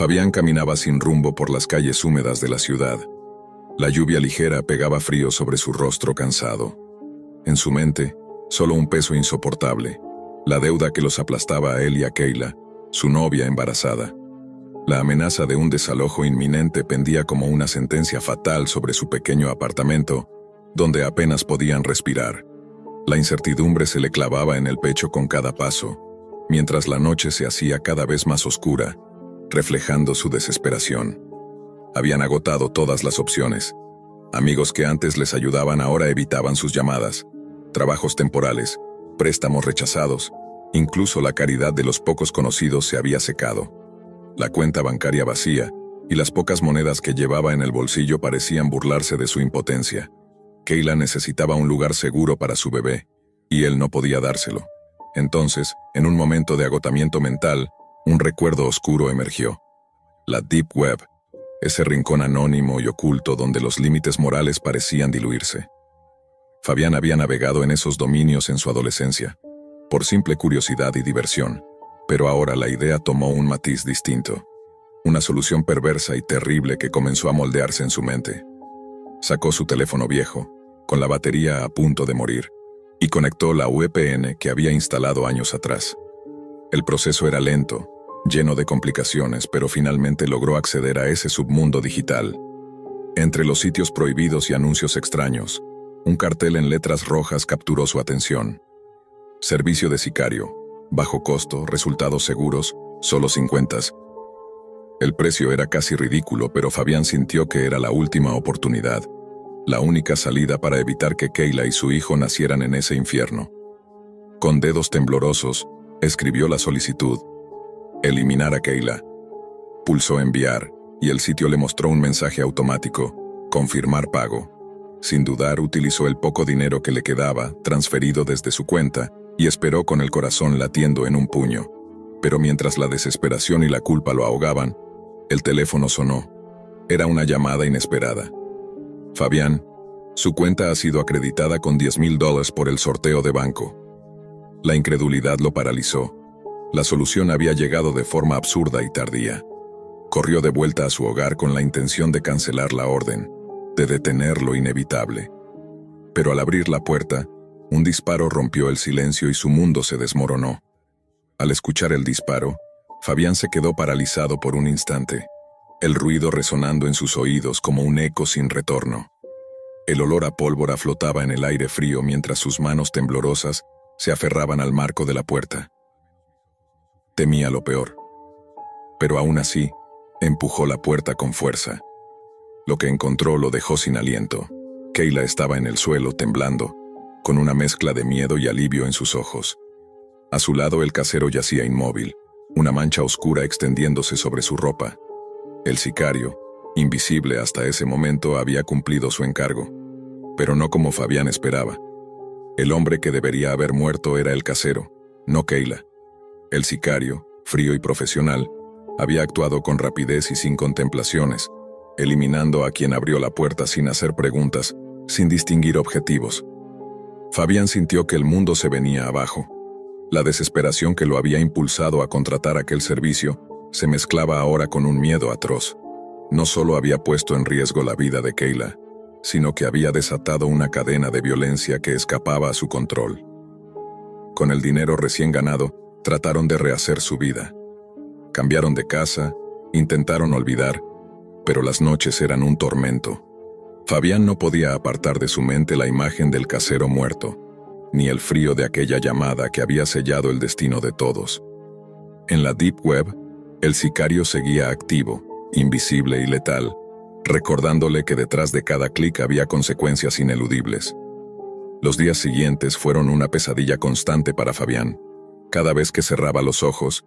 Fabián caminaba sin rumbo por las calles húmedas de la ciudad. La lluvia ligera pegaba frío sobre su rostro cansado. En su mente, solo un peso insoportable, la deuda que los aplastaba a él y a Kayla, su novia embarazada. La amenaza de un desalojo inminente pendía como una sentencia fatal sobre su pequeño apartamento, donde apenas podían respirar. La incertidumbre se le clavaba en el pecho con cada paso, mientras la noche se hacía cada vez más oscura, reflejando su desesperación. Habían agotado todas las opciones. Amigos que antes les ayudaban ahora evitaban sus llamadas. Trabajos temporales, préstamos rechazados, incluso la caridad de los pocos conocidos se había secado. La cuenta bancaria vacía, y las pocas monedas que llevaba en el bolsillo parecían burlarse de su impotencia. Kayla necesitaba un lugar seguro para su bebé, y él no podía dárselo. Entonces, en un momento de agotamiento mental, un recuerdo oscuro emergió. La Deep Web, ese rincón anónimo y oculto donde los límites morales parecían diluirse. Fabián había navegado en esos dominios en su adolescencia, por simple curiosidad y diversión, pero ahora la idea tomó un matiz distinto. Una solución perversa y terrible que comenzó a moldearse en su mente. Sacó su teléfono viejo, con la batería a punto de morir, y conectó la VPN que había instalado años atrás. El proceso era lento, lleno de complicaciones, pero finalmente logró acceder a ese submundo digital. Entre los sitios prohibidos y anuncios extraños, un cartel en letras rojas capturó su atención. Servicio de sicario, bajo costo, resultados seguros, solo 50. El precio era casi ridículo, pero Fabián sintió que era la última oportunidad, la única salida para evitar que Kayla y su hijo nacieran en ese infierno. Con dedos temblorosos, escribió la solicitud. Eliminar a Kayla. Pulsó enviar, y el sitio le mostró un mensaje automático. Confirmar pago. Sin dudar, utilizó el poco dinero que le quedaba, transferido desde su cuenta, y esperó con el corazón latiendo en un puño. Pero mientras la desesperación y la culpa lo ahogaban, el teléfono sonó. Era una llamada inesperada. Fabián, su cuenta ha sido acreditada con $10,000 por el sorteo de banco. La incredulidad lo paralizó. La solución había llegado de forma absurda y tardía. Corrió de vuelta a su hogar con la intención de cancelar la orden, de detener lo inevitable. Pero al abrir la puerta, un disparo rompió el silencio y su mundo se desmoronó. Al escuchar el disparo, Fabián se quedó paralizado por un instante, el ruido resonando en sus oídos como un eco sin retorno. El olor a pólvora flotaba en el aire frío mientras sus manos temblorosas se aferraban al marco de la puerta. Temía lo peor. Pero aún así, empujó la puerta con fuerza. Lo que encontró lo dejó sin aliento. Kayla estaba en el suelo, temblando, con una mezcla de miedo y alivio en sus ojos. A su lado el casero yacía inmóvil, una mancha oscura extendiéndose sobre su ropa. El sicario, invisible hasta ese momento, había cumplido su encargo, pero no como Fabián esperaba. El hombre que debería haber muerto era el casero, no Kayla. El sicario, frío y profesional, había actuado con rapidez y sin contemplaciones, eliminando a quien abrió la puerta sin hacer preguntas, sin distinguir objetivos. Fabián sintió que el mundo se venía abajo. La desesperación que lo había impulsado a contratar aquel servicio se mezclaba ahora con un miedo atroz. No solo había puesto en riesgo la vida de Kayla, sino que había desatado una cadena de violencia que escapaba a su control. Con el dinero recién ganado, trataron de rehacer su vida. Cambiaron de casa, intentaron olvidar, pero las noches eran un tormento. Fabián no podía apartar de su mente la imagen del casero muerto, ni el frío de aquella llamada que había sellado el destino de todos. En la Deep Web, el sicario seguía activo, invisible y letal, recordándole que detrás de cada clic había consecuencias ineludibles. Los días siguientes fueron una pesadilla constante para Fabián. Cada vez que cerraba los ojos,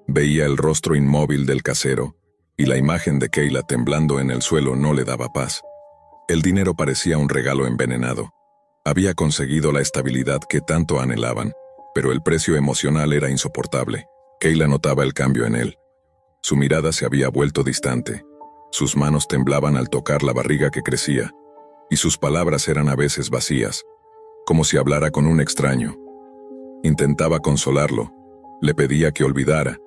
veía el rostro inmóvil del casero, y la imagen de Kayla temblando en el suelo no le daba paz. El dinero parecía un regalo envenenado. Había conseguido la estabilidad que tanto anhelaban, pero el precio emocional era insoportable. Kayla notaba el cambio en él. Su mirada se había vuelto distante. Sus manos temblaban al tocar la barriga que crecía, y sus palabras eran a veces vacías, como si hablara con un extraño. Intentaba consolarlo, le pedía que olvidara,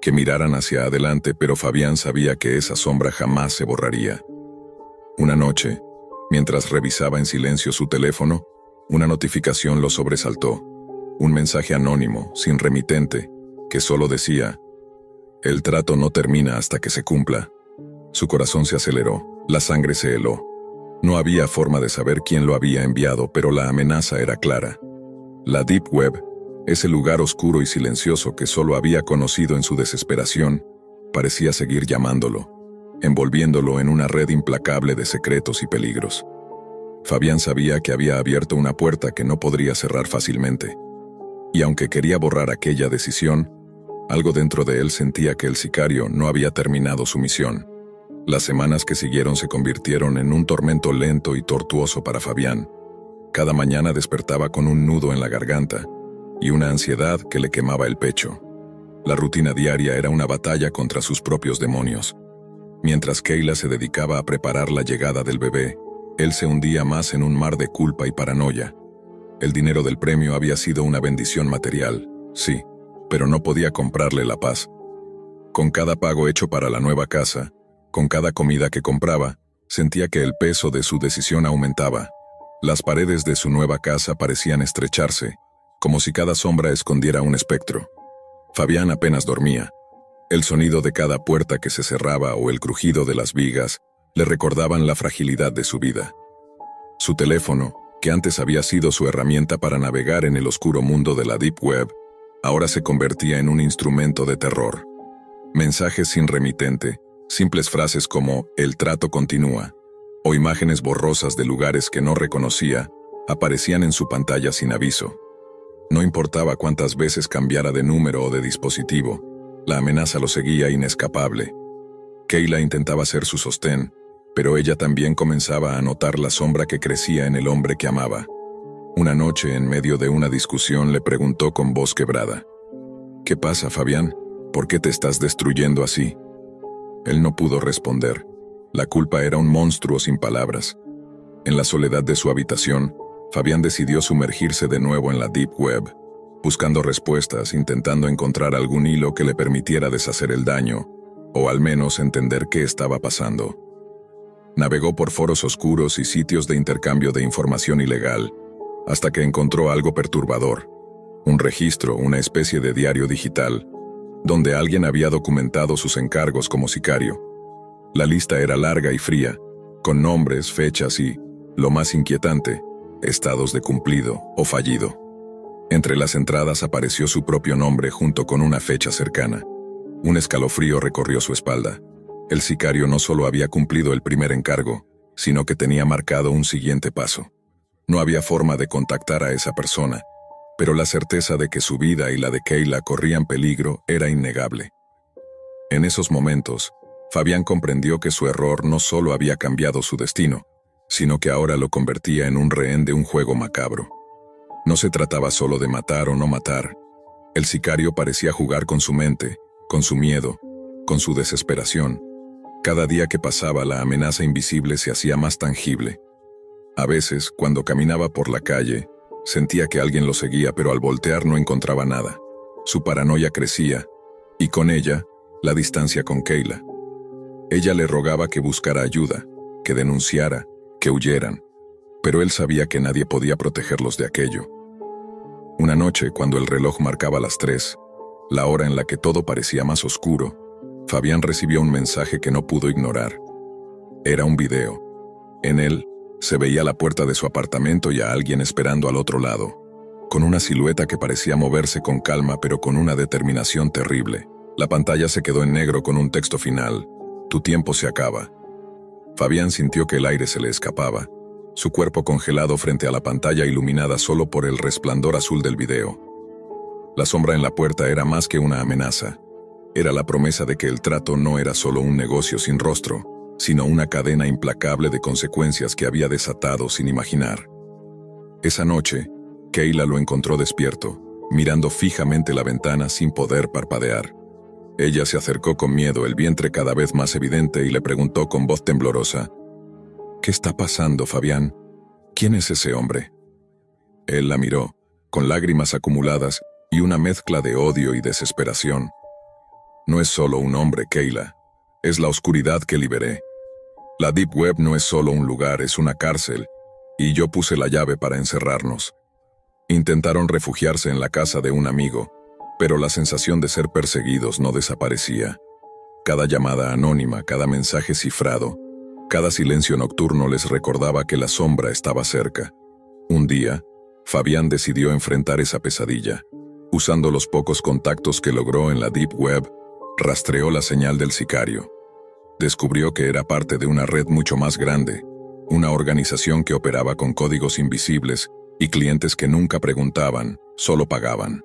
que miraran hacia adelante, pero Fabián sabía que esa sombra jamás se borraría. Una noche, mientras revisaba en silencio su teléfono, una notificación lo sobresaltó. Un mensaje anónimo, sin remitente, que solo decía: «El trato no termina hasta que se cumpla». Su corazón se aceleró, la sangre se heló. No había forma de saber quién lo había enviado, pero la amenaza era clara. La Deep Web, ese lugar oscuro y silencioso que solo había conocido en su desesperación, parecía seguir llamándolo, envolviéndolo en una red implacable de secretos y peligros. Fabián sabía que había abierto una puerta que no podría cerrar fácilmente. Y aunque quería borrar aquella decisión, algo dentro de él sentía que el sicario no había terminado su misión. Las semanas que siguieron se convirtieron en un tormento lento y tortuoso para Fabián. Cada mañana despertaba con un nudo en la garganta y una ansiedad que le quemaba el pecho. La rutina diaria era una batalla contra sus propios demonios. Mientras Kayla se dedicaba a preparar la llegada del bebé, él se hundía más en un mar de culpa y paranoia. El dinero del premio había sido una bendición material, sí, pero no podía comprarle la paz. Con cada pago hecho para la nueva casa, con cada comida que compraba, sentía que el peso de su decisión aumentaba. Las paredes de su nueva casa parecían estrecharse, como si cada sombra escondiera un espectro. Fabián apenas dormía. El sonido de cada puerta que se cerraba o el crujido de las vigas le recordaban la fragilidad de su vida. Su teléfono, que antes había sido su herramienta para navegar en el oscuro mundo de la Deep Web, ahora se convertía en un instrumento de terror. Mensajes sin remitente, simples frases como «el trato continúa» o imágenes borrosas de lugares que no reconocía, aparecían en su pantalla sin aviso. No importaba cuántas veces cambiara de número o de dispositivo, la amenaza lo seguía inescapable. Kayla intentaba ser su sostén, pero ella también comenzaba a notar la sombra que crecía en el hombre que amaba. Una noche, en medio de una discusión, le preguntó con voz quebrada: «¿Qué pasa, Fabián? ¿Por qué te estás destruyendo así?» Él no pudo responder. La culpa era un monstruo sin palabras. En la soledad de su habitación, Fabián decidió sumergirse de nuevo en la Deep Web, buscando respuestas, intentando encontrar algún hilo que le permitiera deshacer el daño, o al menos entender qué estaba pasando. Navegó por foros oscuros y sitios de intercambio de información ilegal, hasta que encontró algo perturbador: un registro, una especie de diario digital, donde alguien había documentado sus encargos como sicario. La lista era larga y fría, con nombres, fechas y, lo más inquietante, estados de cumplido o fallido. Entre las entradas apareció su propio nombre junto con una fecha cercana. Un escalofrío recorrió su espalda. El sicario no solo había cumplido el primer encargo, sino que tenía marcado un siguiente paso. No había forma de contactar a esa persona, pero la certeza de que su vida y la de Kayla corrían peligro era innegable. En esos momentos, Fabián comprendió que su error no solo había cambiado su destino, sino que ahora lo convertía en un rehén de un juego macabro. No se trataba solo de matar o no matar. El sicario parecía jugar con su mente, con su miedo, con su desesperación. Cada día que pasaba, la amenaza invisible se hacía más tangible. A veces, cuando caminaba por la calle, sentía que alguien lo seguía, pero al voltear no encontraba nada. Su paranoia crecía, y con ella, la distancia con Kayla. Ella le rogaba que buscara ayuda, que denunciara, que huyeran, pero él sabía que nadie podía protegerlos de aquello. Una noche, cuando el reloj marcaba las 3, la hora en la que todo parecía más oscuro, Fabián recibió un mensaje que no pudo ignorar. Era un video. En él, se veía la puerta de su apartamento y a alguien esperando al otro lado, con una silueta que parecía moverse con calma pero con una determinación terrible. La pantalla se quedó en negro con un texto final: «Tu tiempo se acaba». Fabián sintió que el aire se le escapaba, su cuerpo congelado frente a la pantalla iluminada solo por el resplandor azul del video. La sombra en la puerta era más que una amenaza. Era la promesa de que el trato no era solo un negocio sin rostro, sino una cadena implacable de consecuencias que había desatado sin imaginar. Esa noche, Kayla lo encontró despierto, mirando fijamente la ventana sin poder parpadear. Ella se acercó con miedo, el vientre cada vez más evidente, y le preguntó con voz temblorosa: «¿Qué está pasando, Fabián? ¿Quién es ese hombre?» Él la miró, con lágrimas acumuladas y una mezcla de odio y desesperación. No es solo un hombre, Kayla. Es la oscuridad que liberé. La Deep Web no es solo un lugar, es una cárcel, y yo puse la llave para encerrarnos. Intentaron refugiarse en la casa de un amigo, pero la sensación de ser perseguidos no desaparecía. Cada llamada anónima, cada mensaje cifrado, cada silencio nocturno les recordaba que la sombra estaba cerca. Un día, Fabián decidió enfrentar esa pesadilla. Usando los pocos contactos que logró en la Deep Web, rastreó la señal del sicario. Descubrió que era parte de una red mucho más grande, una organización que operaba con códigos invisibles y clientes que nunca preguntaban, solo pagaban.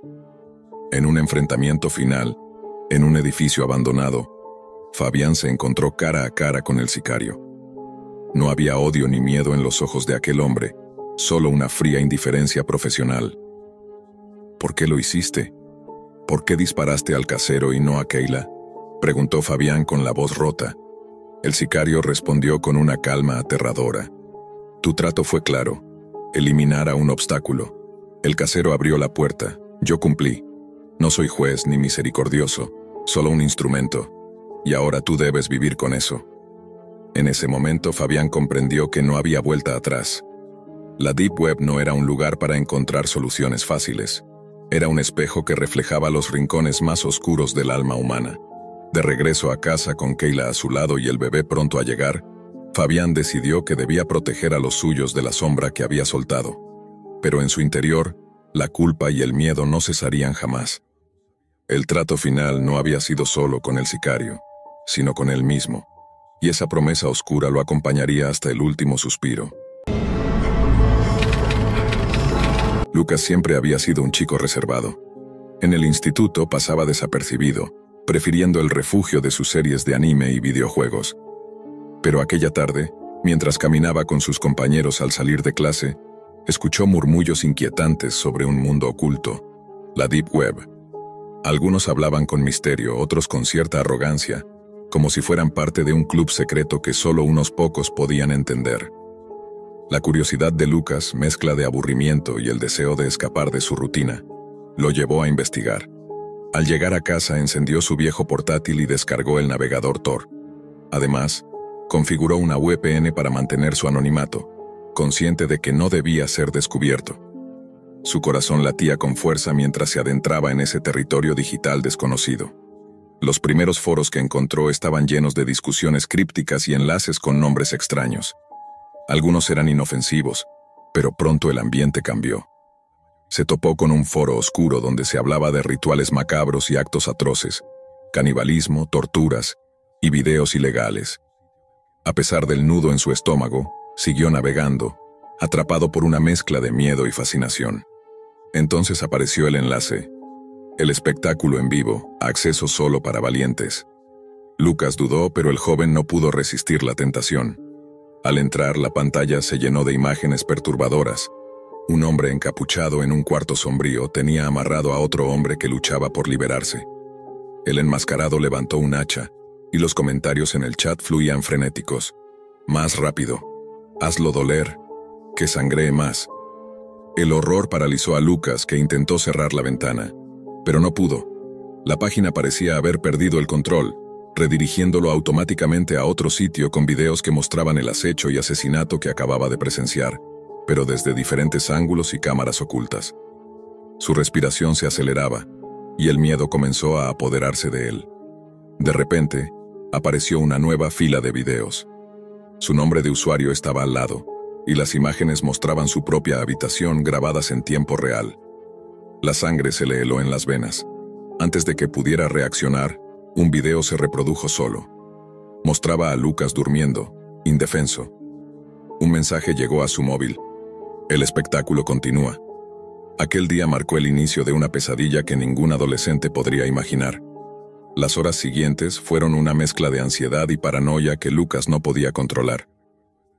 En un enfrentamiento final, en un edificio abandonado, Fabián se encontró cara a cara con el sicario. No había odio ni miedo en los ojos de aquel hombre, solo una fría indiferencia profesional. ¿Por qué lo hiciste? ¿Por qué disparaste al casero y no a Kayla?, preguntó Fabián con la voz rota. El sicario respondió con una calma aterradora. Tu trato fue claro: eliminar a un obstáculo. El casero abrió la puerta. Yo cumplí. No soy juez ni misericordioso, solo un instrumento. Y ahora tú debes vivir con eso. En ese momento Fabián comprendió que no había vuelta atrás. La Deep Web no era un lugar para encontrar soluciones fáciles. Era un espejo que reflejaba los rincones más oscuros del alma humana. De regreso a casa con Kayla a su lado y el bebé pronto a llegar, Fabián decidió que debía proteger a los suyos de la sombra que había soltado. Pero en su interior, la culpa y el miedo no cesarían jamás. El trato final no había sido solo con el sicario, sino con él mismo, y esa promesa oscura lo acompañaría hasta el último suspiro. Lucas siempre había sido un chico reservado. En el instituto pasaba desapercibido, prefiriendo el refugio de sus series de anime y videojuegos. Pero aquella tarde, mientras caminaba con sus compañeros al salir de clase, escuchó murmullos inquietantes sobre un mundo oculto, la Deep Web. Algunos hablaban con misterio, otros con cierta arrogancia, como si fueran parte de un club secreto que solo unos pocos podían entender. La curiosidad de Lucas, mezcla de aburrimiento y el deseo de escapar de su rutina, lo llevó a investigar. Al llegar a casa encendió su viejo portátil y descargó el navegador Tor. Además, configuró una VPN para mantener su anonimato, consciente de que no debía ser descubierto. Su corazón latía con fuerza mientras se adentraba en ese territorio digital desconocido. Los primeros foros que encontró estaban llenos de discusiones crípticas y enlaces con nombres extraños. Algunos eran inofensivos, pero pronto el ambiente cambió. Se topó con un foro oscuro donde se hablaba de rituales macabros y actos atroces, canibalismo, torturas y videos ilegales. A pesar del nudo en su estómago, siguió navegando, atrapado por una mezcla de miedo y fascinación. Entonces apareció el enlace: el espectáculo en vivo, acceso solo para valientes. Lucas dudó, pero el joven no pudo resistir la tentación. Al entrar, la pantalla se llenó de imágenes perturbadoras. Un hombre encapuchado en un cuarto sombrío tenía amarrado a otro hombre que luchaba por liberarse. El enmascarado levantó un hacha, y los comentarios en el chat fluían frenéticos. Más rápido. Hazlo doler. Que sangree más. El horror paralizó a Lucas, que intentó cerrar la ventana, pero no pudo. La página parecía haber perdido el control, redirigiéndolo automáticamente a otro sitio con videos que mostraban el acecho y asesinato que acababa de presenciar, pero desde diferentes ángulos y cámaras ocultas. Su respiración se aceleraba, y el miedo comenzó a apoderarse de él. De repente, apareció una nueva fila de videos. Su nombre de usuario estaba al lado, y las imágenes mostraban su propia habitación grabadas en tiempo real. La sangre se le heló en las venas. Antes de que pudiera reaccionar, un video se reprodujo solo. Mostraba a Lucas durmiendo, indefenso. Un mensaje llegó a su móvil. El espectáculo continúa. Aquel día marcó el inicio de una pesadilla que ningún adolescente podría imaginar. Las horas siguientes fueron una mezcla de ansiedad y paranoia que Lucas no podía controlar.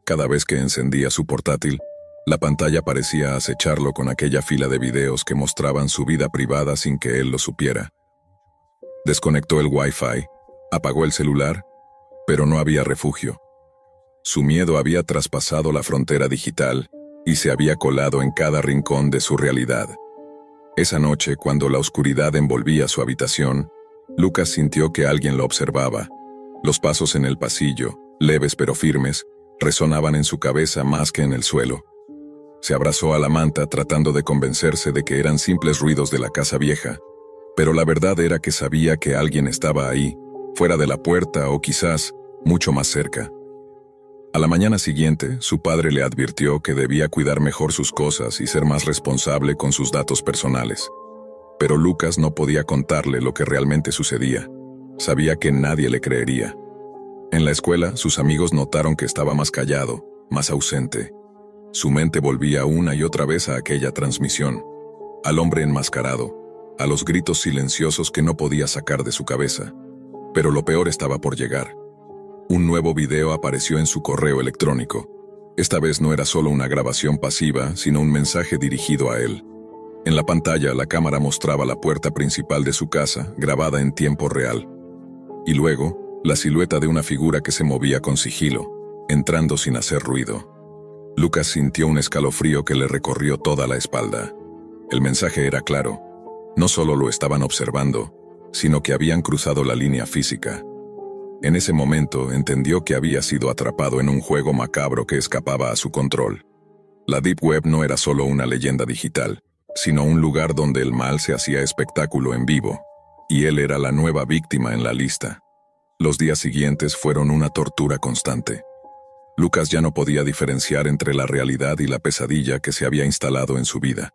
Cada vez que encendía su portátil, la pantalla parecía acecharlo con aquella fila de videos que mostraban su vida privada sin que él lo supiera. Desconectó el Wi-Fi, apagó el celular, pero no había refugio. Su miedo había traspasado la frontera digital y se había colado en cada rincón de su realidad. Esa noche, cuando la oscuridad envolvía su habitación, Lucas sintió que alguien lo observaba. Los pasos en el pasillo, leves pero firmes, resonaban en su cabeza más que en el suelo. Se abrazó a la manta tratando de convencerse de que eran simples ruidos de la casa vieja, pero la verdad era que sabía que alguien estaba ahí, fuera de la puerta o quizás mucho más cerca. A la mañana siguiente, su padre le advirtió que debía cuidar mejor sus cosas y ser más responsable con sus datos personales. Pero Lucas no podía contarle lo que realmente sucedía. Sabía que nadie le creería. En la escuela, sus amigos notaron que estaba más callado, más ausente. Su mente volvía una y otra vez a aquella transmisión, al hombre enmascarado, a los gritos silenciosos que no podía sacar de su cabeza. Pero lo peor estaba por llegar. Un nuevo video apareció en su correo electrónico. Esta vez no era solo una grabación pasiva, sino un mensaje dirigido a él. En la pantalla, la cámara mostraba la puerta principal de su casa, grabada en tiempo real. Y luego, la silueta de una figura que se movía con sigilo, entrando sin hacer ruido. Lucas sintió un escalofrío que le recorrió toda la espalda. El mensaje era claro. No solo lo estaban observando, sino que habían cruzado la línea física. En ese momento entendió que había sido atrapado en un juego macabro que escapaba a su control. La Deep Web no era solo una leyenda digital, sino un lugar donde el mal se hacía espectáculo en vivo, y él era la nueva víctima en la lista. Los días siguientes fueron una tortura constante. Lucas ya no podía diferenciar entre la realidad y la pesadilla que se había instalado en su vida.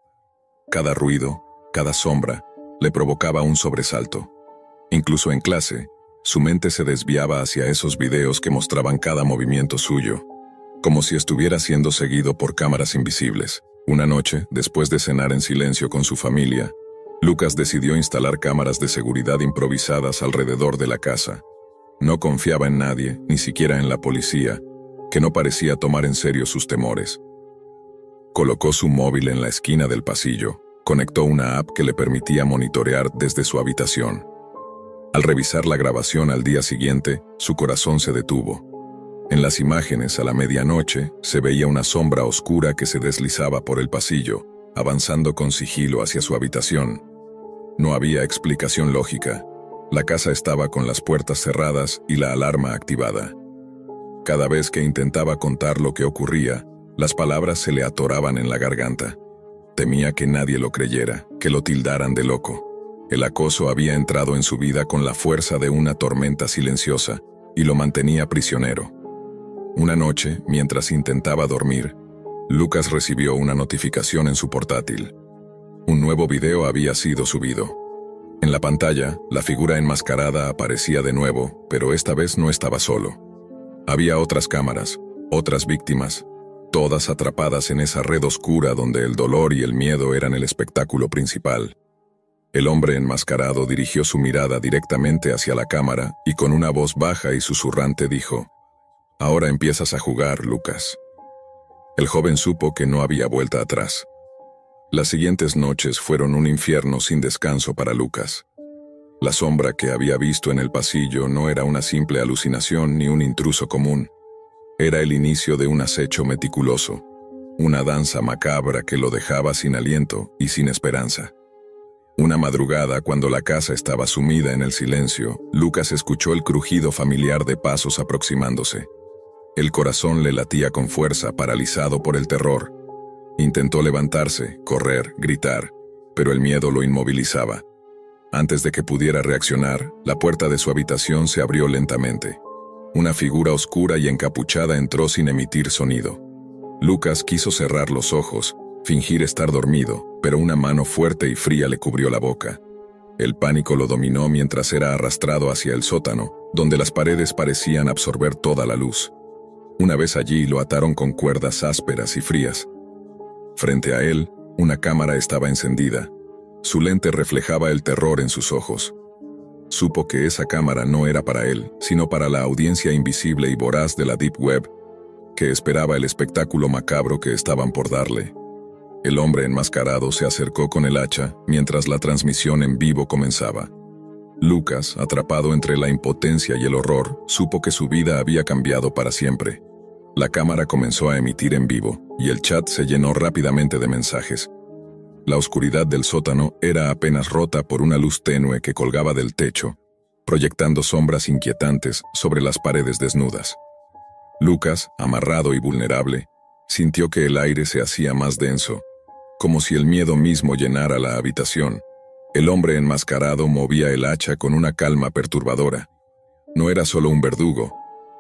Cada ruido, cada sombra, le provocaba un sobresalto. Incluso en clase, su mente se desviaba hacia esos videos que mostraban cada movimiento suyo, como si estuviera siendo seguido por cámaras invisibles. Una noche, después de cenar en silencio con su familia, Lucas decidió instalar cámaras de seguridad improvisadas alrededor de la casa. No confiaba en nadie, ni siquiera en la policía, que no parecía tomar en serio sus temores. Colocó su móvil en la esquina del pasillo, conectó una app que le permitía monitorear desde su habitación. Al revisar la grabación al día siguiente, su corazón se detuvo. En las imágenes a la medianoche se veía una sombra oscura que se deslizaba por el pasillo, avanzando con sigilo hacia su habitación. No había explicación lógica. La casa estaba con las puertas cerradas y la alarma activada. Cada vez que intentaba contar lo que ocurría, las palabras se le atoraban en la garganta. Temía que nadie lo creyera, que lo tildaran de loco. El acoso había entrado en su vida con la fuerza de una tormenta silenciosa y lo mantenía prisionero. Una noche, mientras intentaba dormir, Lucas recibió una notificación en su portátil. Un nuevo video había sido subido. En la pantalla, la figura enmascarada aparecía de nuevo, pero esta vez no estaba solo. Había otras cámaras, otras víctimas, todas atrapadas en esa red oscura donde el dolor y el miedo eran el espectáculo principal. El hombre enmascarado dirigió su mirada directamente hacia la cámara y con una voz baja y susurrante dijo: «Ahora empiezas a jugar, Lucas». El joven supo que no había vuelta atrás. Las siguientes noches fueron un infierno sin descanso para Lucas. La sombra que había visto en el pasillo no era una simple alucinación ni un intruso común. Era el inicio de un acecho meticuloso, una danza macabra que lo dejaba sin aliento y sin esperanza. Una madrugada, cuando la casa estaba sumida en el silencio, Lucas escuchó el crujido familiar de pasos aproximándose. El corazón le latía con fuerza, paralizado por el terror. Intentó levantarse, correr, gritar, pero el miedo lo inmovilizaba. Antes de que pudiera reaccionar, la puerta de su habitación se abrió lentamente. Una figura oscura y encapuchada entró sin emitir sonido. Lucas quiso cerrar los ojos, fingir estar dormido, pero una mano fuerte y fría le cubrió la boca. El pánico lo dominó mientras era arrastrado hacia el sótano, donde las paredes parecían absorber toda la luz. Una vez allí lo ataron con cuerdas ásperas y frías. Frente a él, una cámara estaba encendida. Su lente reflejaba el terror en sus ojos. Supo que esa cámara no era para él, sino para la audiencia invisible y voraz de la Deep Web, que esperaba el espectáculo macabro que estaban por darle. El hombre enmascarado se acercó con el hacha mientras la transmisión en vivo comenzaba. Lucas, atrapado entre la impotencia y el horror, supo que su vida había cambiado para siempre. La cámara comenzó a emitir en vivo, y el chat se llenó rápidamente de mensajes. La oscuridad del sótano era apenas rota por una luz tenue que colgaba del techo, proyectando sombras inquietantes sobre las paredes desnudas. Lucas, amarrado y vulnerable, sintió que el aire se hacía más denso, como si el miedo mismo llenara la habitación. El hombre enmascarado movía el hacha con una calma perturbadora. No era solo un verdugo,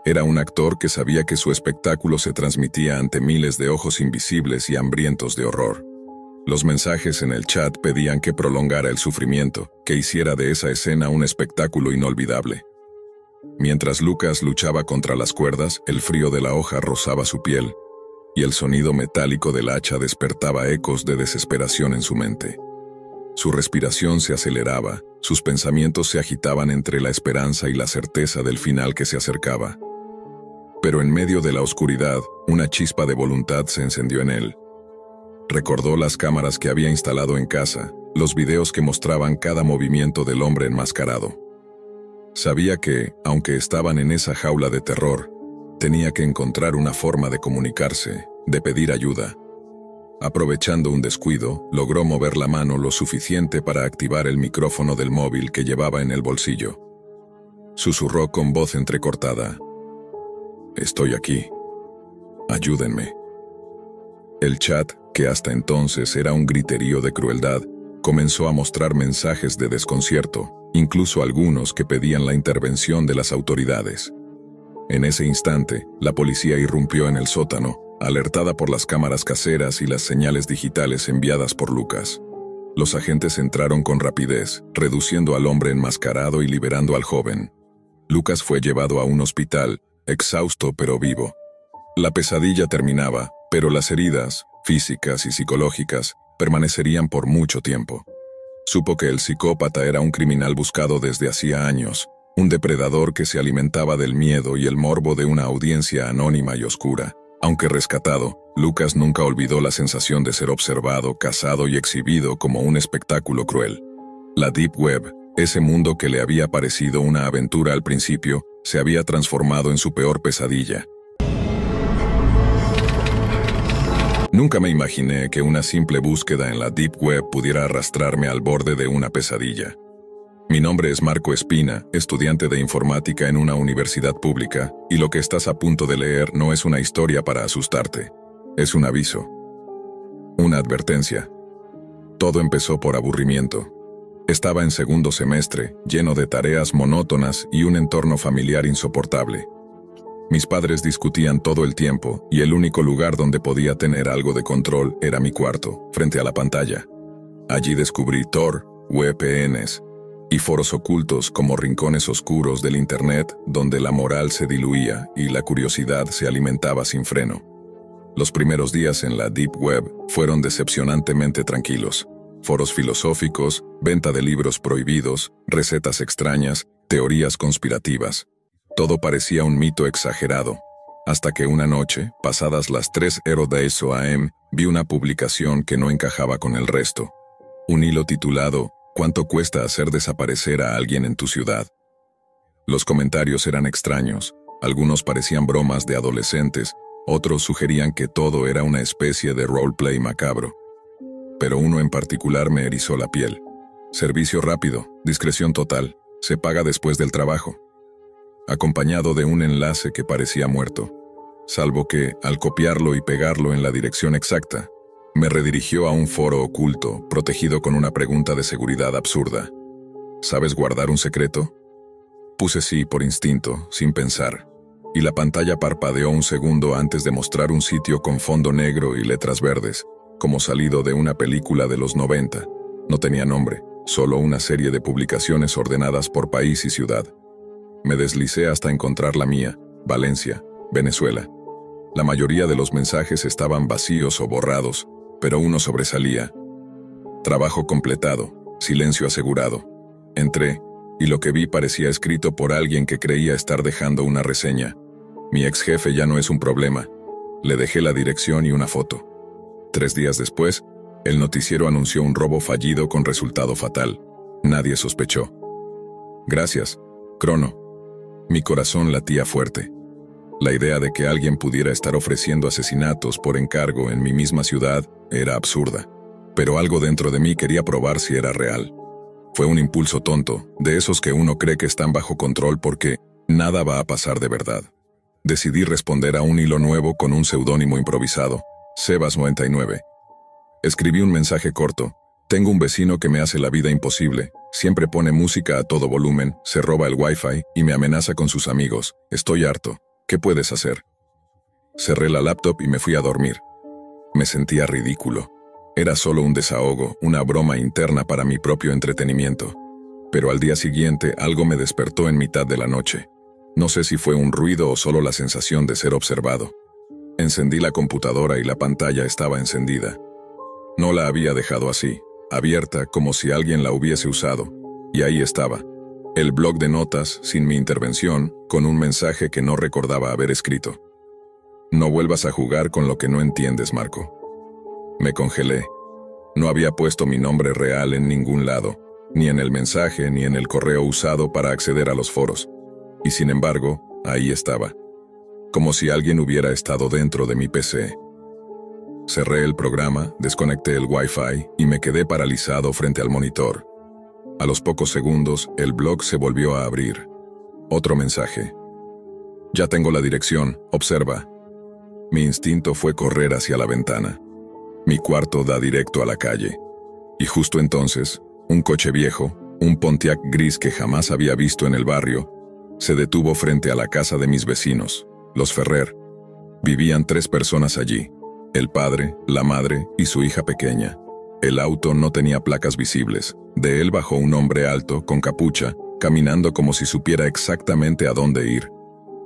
era un actor que sabía que su espectáculo se transmitía ante miles de ojos invisibles y hambrientos de horror. Los mensajes en el chat pedían que prolongara el sufrimiento, que hiciera de esa escena un espectáculo inolvidable. Mientras Lucas luchaba contra las cuerdas, el frío de la hoja rozaba su piel, y el sonido metálico del hacha despertaba ecos de desesperación en su mente. Su respiración se aceleraba, sus pensamientos se agitaban entre la esperanza y la certeza del final que se acercaba. Pero en medio de la oscuridad, una chispa de voluntad se encendió en él. Recordó las cámaras que había instalado en casa, los videos que mostraban cada movimiento del hombre enmascarado. Sabía que, aunque estaban en esa jaula de terror, tenía que encontrar una forma de comunicarse, de pedir ayuda. Aprovechando un descuido, logró mover la mano lo suficiente para activar el micrófono del móvil que llevaba en el bolsillo. Susurró con voz entrecortada: «Estoy aquí. Ayúdenme». El chat, que hasta entonces era un griterío de crueldad, comenzó a mostrar mensajes de desconcierto, incluso algunos que pedían la intervención de las autoridades. En ese instante, la policía irrumpió en el sótano, alertada por las cámaras caseras y las señales digitales enviadas por Lucas. Los agentes entraron con rapidez, reduciendo al hombre enmascarado y liberando al joven. Lucas fue llevado a un hospital, exhausto pero vivo. La pesadilla terminaba, pero las heridas, físicas y psicológicas, permanecerían por mucho tiempo. Supo que el psicópata era un criminal buscado desde hacía años, un depredador que se alimentaba del miedo y el morbo de una audiencia anónima y oscura. Aunque rescatado, Lucas nunca olvidó la sensación de ser observado, cazado y exhibido como un espectáculo cruel. La Deep Web, ese mundo que le había parecido una aventura al principio, se había transformado en su peor pesadilla. Nunca me imaginé que una simple búsqueda en la Deep Web pudiera arrastrarme al borde de una pesadilla. Mi nombre es Marco Espina, estudiante de informática en una universidad pública, y lo que estás a punto de leer no es una historia para asustarte. Es un aviso. Una advertencia. Todo empezó por aburrimiento. Estaba en segundo semestre, lleno de tareas monótonas y un entorno familiar insoportable. Mis padres discutían todo el tiempo, y el único lugar donde podía tener algo de control era mi cuarto, frente a la pantalla. Allí descubrí Tor, VPNs, y foros ocultos como rincones oscuros del Internet donde la moral se diluía y la curiosidad se alimentaba sin freno. Los primeros días en la Deep Web fueron decepcionantemente tranquilos. Foros filosóficos, venta de libros prohibidos, recetas extrañas, teorías conspirativas. Todo parecía un mito exagerado, hasta que una noche, pasadas las 3:00 AM, vi una publicación que no encajaba con el resto. Un hilo titulado «¿Cuánto cuesta hacer desaparecer a alguien en tu ciudad?». Los comentarios eran extraños, algunos parecían bromas de adolescentes, otros sugerían que todo era una especie de roleplay macabro. Pero uno en particular me erizó la piel. Servicio rápido, discreción total, se paga después del trabajo. Acompañado de un enlace que parecía muerto, salvo que, al copiarlo y pegarlo en la dirección exacta, me redirigió a un foro oculto, protegido con una pregunta de seguridad absurda. ¿Sabes guardar un secreto? Puse sí por instinto, sin pensar, y la pantalla parpadeó un segundo antes de mostrar un sitio con fondo negro y letras verdes, como salido de una película de los 90. No tenía nombre, solo una serie de publicaciones ordenadas por país y ciudad. Me deslicé hasta encontrar la mía, Valencia, Venezuela. La mayoría de los mensajes estaban vacíos o borrados, pero uno sobresalía. Trabajo completado, silencio asegurado. Entré, y lo que vi parecía escrito por alguien que creía estar dejando una reseña. Mi ex jefe ya no es un problema. Le dejé la dirección y una foto. 3 días después, el noticiero anunció un robo fallido con resultado fatal. Nadie sospechó. Gracias, Crono. Mi corazón latía fuerte. La idea de que alguien pudiera estar ofreciendo asesinatos por encargo en mi misma ciudad era absurda, pero algo dentro de mí quería probar si era real. Fue un impulso tonto, de esos que uno cree que están bajo control porque nada va a pasar de verdad. Decidí responder a un hilo nuevo con un seudónimo improvisado, Sebas99. Escribí un mensaje corto. Tengo un vecino que me hace la vida imposible, siempre pone música a todo volumen, se roba el wifi y me amenaza con sus amigos. Estoy harto. ¿Qué puedes hacer? Cerré la laptop y me fui a dormir. Me sentía ridículo. Era solo un desahogo, una broma interna para mi propio entretenimiento. Pero al día siguiente algo me despertó en mitad de la noche. No sé si fue un ruido o solo la sensación de ser observado. Encendí la computadora y la pantalla estaba encendida. No la había dejado así, abierta como si alguien la hubiese usado. Y ahí estaba, el blog de notas, sin mi intervención, con un mensaje que no recordaba haber escrito. No vuelvas a jugar con lo que no entiendes, Marco. Me congelé. No había puesto mi nombre real en ningún lado, ni en el mensaje ni en el correo usado para acceder a los foros. Y sin embargo, ahí estaba, como si alguien hubiera estado dentro de mi PC. Cerré el programa, desconecté el Wi-Fi y me quedé paralizado frente al monitor. A los pocos segundos, el blog se volvió a abrir. Otro mensaje. Ya tengo la dirección, observa. Mi instinto fue correr hacia la ventana. Mi cuarto da directo a la calle. Y justo entonces, un coche viejo, un Pontiac gris que jamás había visto en el barrio, se detuvo frente a la casa de mis vecinos, los Ferrer. Vivían 3 personas allí, el padre, la madre y su hija pequeña. El auto no tenía placas visibles. De él bajó un hombre alto, con capucha, caminando como si supiera exactamente a dónde ir.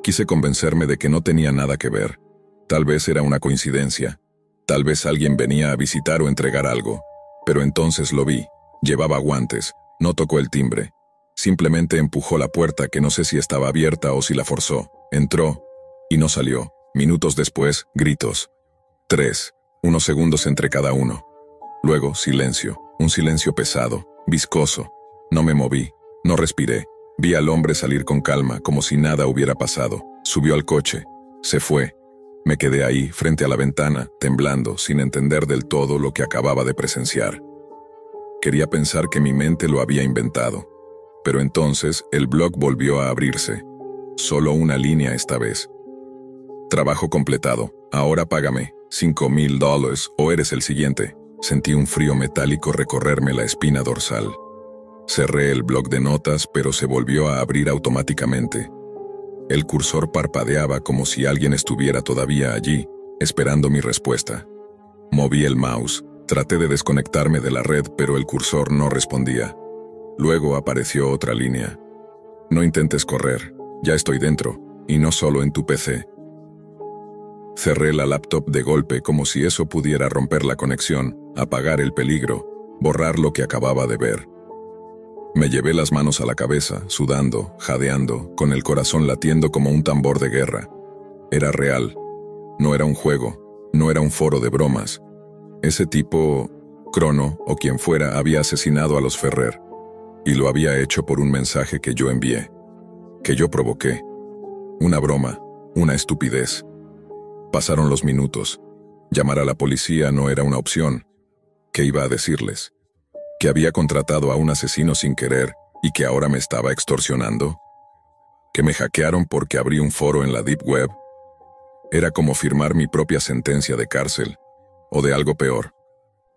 Quise convencerme de que no tenía nada que ver. Tal vez era una coincidencia. Tal vez alguien venía a visitar o entregar algo. Pero entonces lo vi. Llevaba guantes. No tocó el timbre. Simplemente empujó la puerta que no sé si estaba abierta o si la forzó. Entró. Y no salió. Minutos después, gritos. 3. Unos segundos entre cada uno. Luego, silencio. Un silencio pesado, viscoso. No me moví. No respiré. Vi al hombre salir con calma, como si nada hubiera pasado. Subió al coche. Se fue. Me quedé ahí, frente a la ventana, temblando, sin entender del todo lo que acababa de presenciar. Quería pensar que mi mente lo había inventado. Pero entonces, el blog volvió a abrirse. Solo una línea esta vez. Trabajo completado. Ahora págame. $5,000 o eres el siguiente. Sentí un frío metálico recorrerme la espina dorsal. Cerré el blog de notas, pero se volvió a abrir automáticamente. El cursor parpadeaba como si alguien estuviera todavía allí, esperando mi respuesta. Moví el mouse, traté de desconectarme de la red, pero el cursor no respondía. Luego apareció otra línea. No intentes correr, ya estoy dentro, y no solo en tu PC. Cerré la laptop de golpe como si eso pudiera romper la conexión, apagar el peligro, borrar lo que acababa de ver. Me llevé las manos a la cabeza, sudando, jadeando, con el corazón latiendo como un tambor de guerra. Era real. No era un juego, no era un foro de bromas. Ese tipo, Crono o quien fuera, había asesinado a los Ferrer. Y lo había hecho por un mensaje que yo envié, que yo provoqué. Una broma, una estupidez. Pasaron los minutos. Llamar a la policía no era una opción. ¿Qué iba a decirles? ¿Que había contratado a un asesino sin querer y que ahora me estaba extorsionando? ¿Que me hackearon porque abrí un foro en la Deep Web? Era como firmar mi propia sentencia de cárcel, o de algo peor.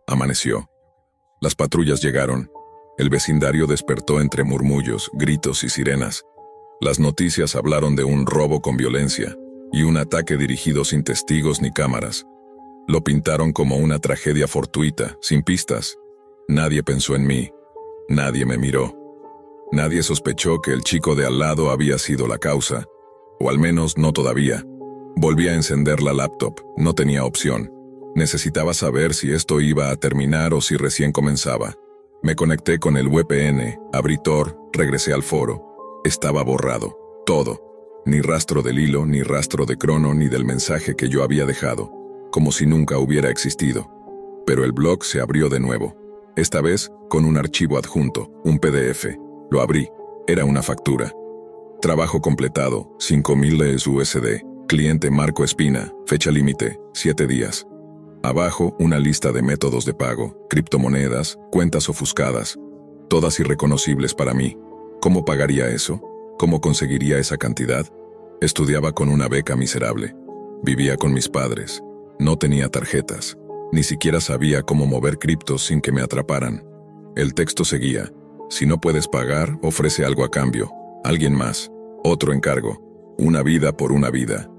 Amaneció. Las patrullas llegaron. El vecindario despertó entre murmullos, gritos y sirenas. Las noticias hablaron de un robo con violencia y un ataque dirigido sin testigos ni cámaras. Lo pintaron como una tragedia fortuita, sin pistas. Nadie pensó en mí. Nadie me miró. Nadie sospechó que el chico de al lado había sido la causa. O al menos no todavía. Volví a encender la laptop. No tenía opción. Necesitaba saber si esto iba a terminar o si recién comenzaba. Me conecté con el VPN, abrí Tor, regresé al foro. Estaba borrado. Todo. Ni rastro del hilo, ni rastro de Crono, ni del mensaje que yo había dejado. Como si nunca hubiera existido. Pero el blog se abrió de nuevo. Esta vez, con un archivo adjunto, un PDF. Lo abrí. Era una factura. Trabajo completado, 5,000 USD. Cliente Marco Espina. Fecha límite, 7 días. Abajo, una lista de métodos de pago, criptomonedas, cuentas ofuscadas. todas irreconocibles para mí. ¿Cómo pagaría eso? ¿Cómo conseguiría esa cantidad? Estudiaba con una beca miserable. Vivía con mis padres. No tenía tarjetas. Ni siquiera sabía cómo mover criptos sin que me atraparan. El texto seguía: si no puedes pagar, ofrece algo a cambio. Alguien más. Otro encargo. Una vida por una vida.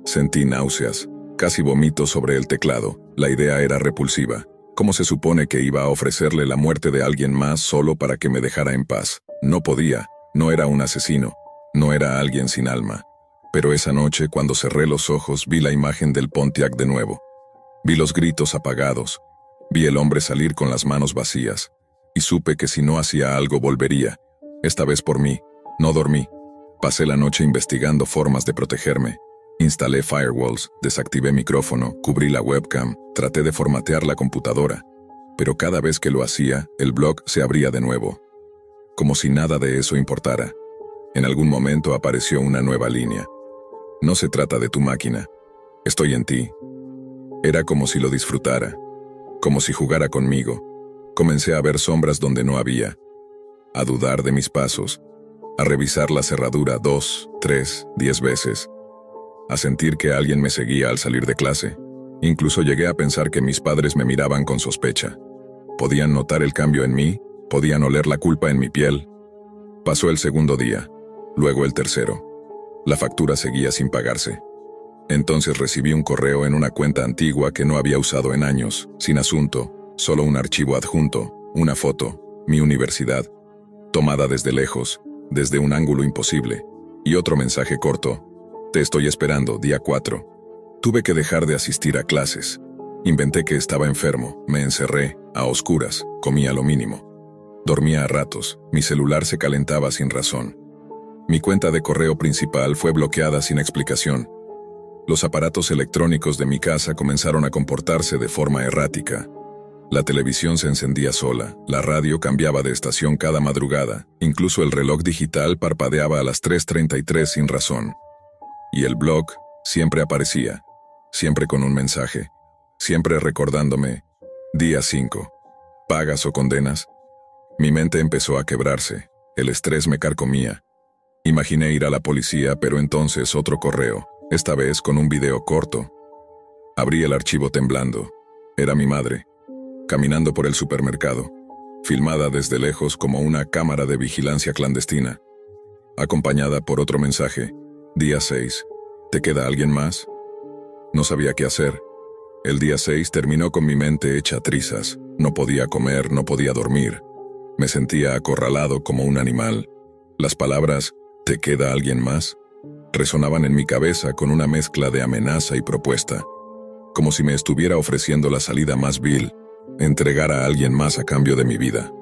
Sentí náuseas. Casi vomito sobre el teclado. La idea era repulsiva. ¿Cómo se supone que iba a ofrecerle la muerte de alguien más solo para que me dejara en paz? No podía. No era un asesino. No era alguien sin alma. Pero esa noche, cuando cerré los ojos, vi la imagen del Pontiac de nuevo. Vi los gritos apagados. Vi el hombre salir con las manos vacías. Y supe que si no hacía algo volvería. Esta vez por mí. No dormí. Pasé la noche investigando formas de protegerme. Instalé firewalls, desactivé micrófono, cubrí la webcam, traté de formatear la computadora. Pero cada vez que lo hacía, el blog se abría de nuevo. Como si nada de eso importara. En algún momento apareció una nueva línea. No se trata de tu máquina. Estoy en ti. Era como si lo disfrutara. Como si jugara conmigo. Comencé a ver sombras donde no había. A dudar de mis pasos. A revisar la cerradura 2, 3, 10 veces. A sentir que alguien me seguía al salir de clase. Incluso llegué a pensar que mis padres me miraban con sospecha. Podían notar el cambio en mí, podían oler la culpa en mi piel. Pasó el segundo día, luego el tercero. La factura seguía sin pagarse. Entonces recibí un correo en una cuenta antigua que no había usado en años, sin asunto, solo un archivo adjunto, una foto, mi universidad, tomada desde lejos, desde un ángulo imposible, y otro mensaje corto: te estoy esperando, día 4. Tuve que dejar de asistir a clases. Inventé que estaba enfermo, me encerré, a oscuras, comía lo mínimo. Dormía a ratos, mi celular se calentaba sin razón. Mi cuenta de correo principal fue bloqueada sin explicación. Los aparatos electrónicos de mi casa comenzaron a comportarse de forma errática. La televisión se encendía sola, la radio cambiaba de estación cada madrugada, incluso el reloj digital parpadeaba a las 3:33 sin razón. Y el blog siempre aparecía, siempre con un mensaje, siempre recordándome: día 5. ¿Pagas o condenas? Mi mente empezó a quebrarse, el estrés me carcomía. Imaginé ir a la policía, pero entonces otro correo, esta vez con un video corto. Abrí el archivo temblando. Era mi madre, caminando por el supermercado, filmada desde lejos como una cámara de vigilancia clandestina, acompañada por otro mensaje: día 6. ¿Te queda alguien más? No sabía qué hacer. El día 6 terminó con mi mente hecha trizas. No podía comer, no podía dormir. Me sentía acorralado como un animal. Las palabras ¿te queda alguien más? Resonaban en mi cabeza con una mezcla de amenaza y propuesta. Como si me estuviera ofreciendo la salida más vil, entregar a alguien más a cambio de mi vida.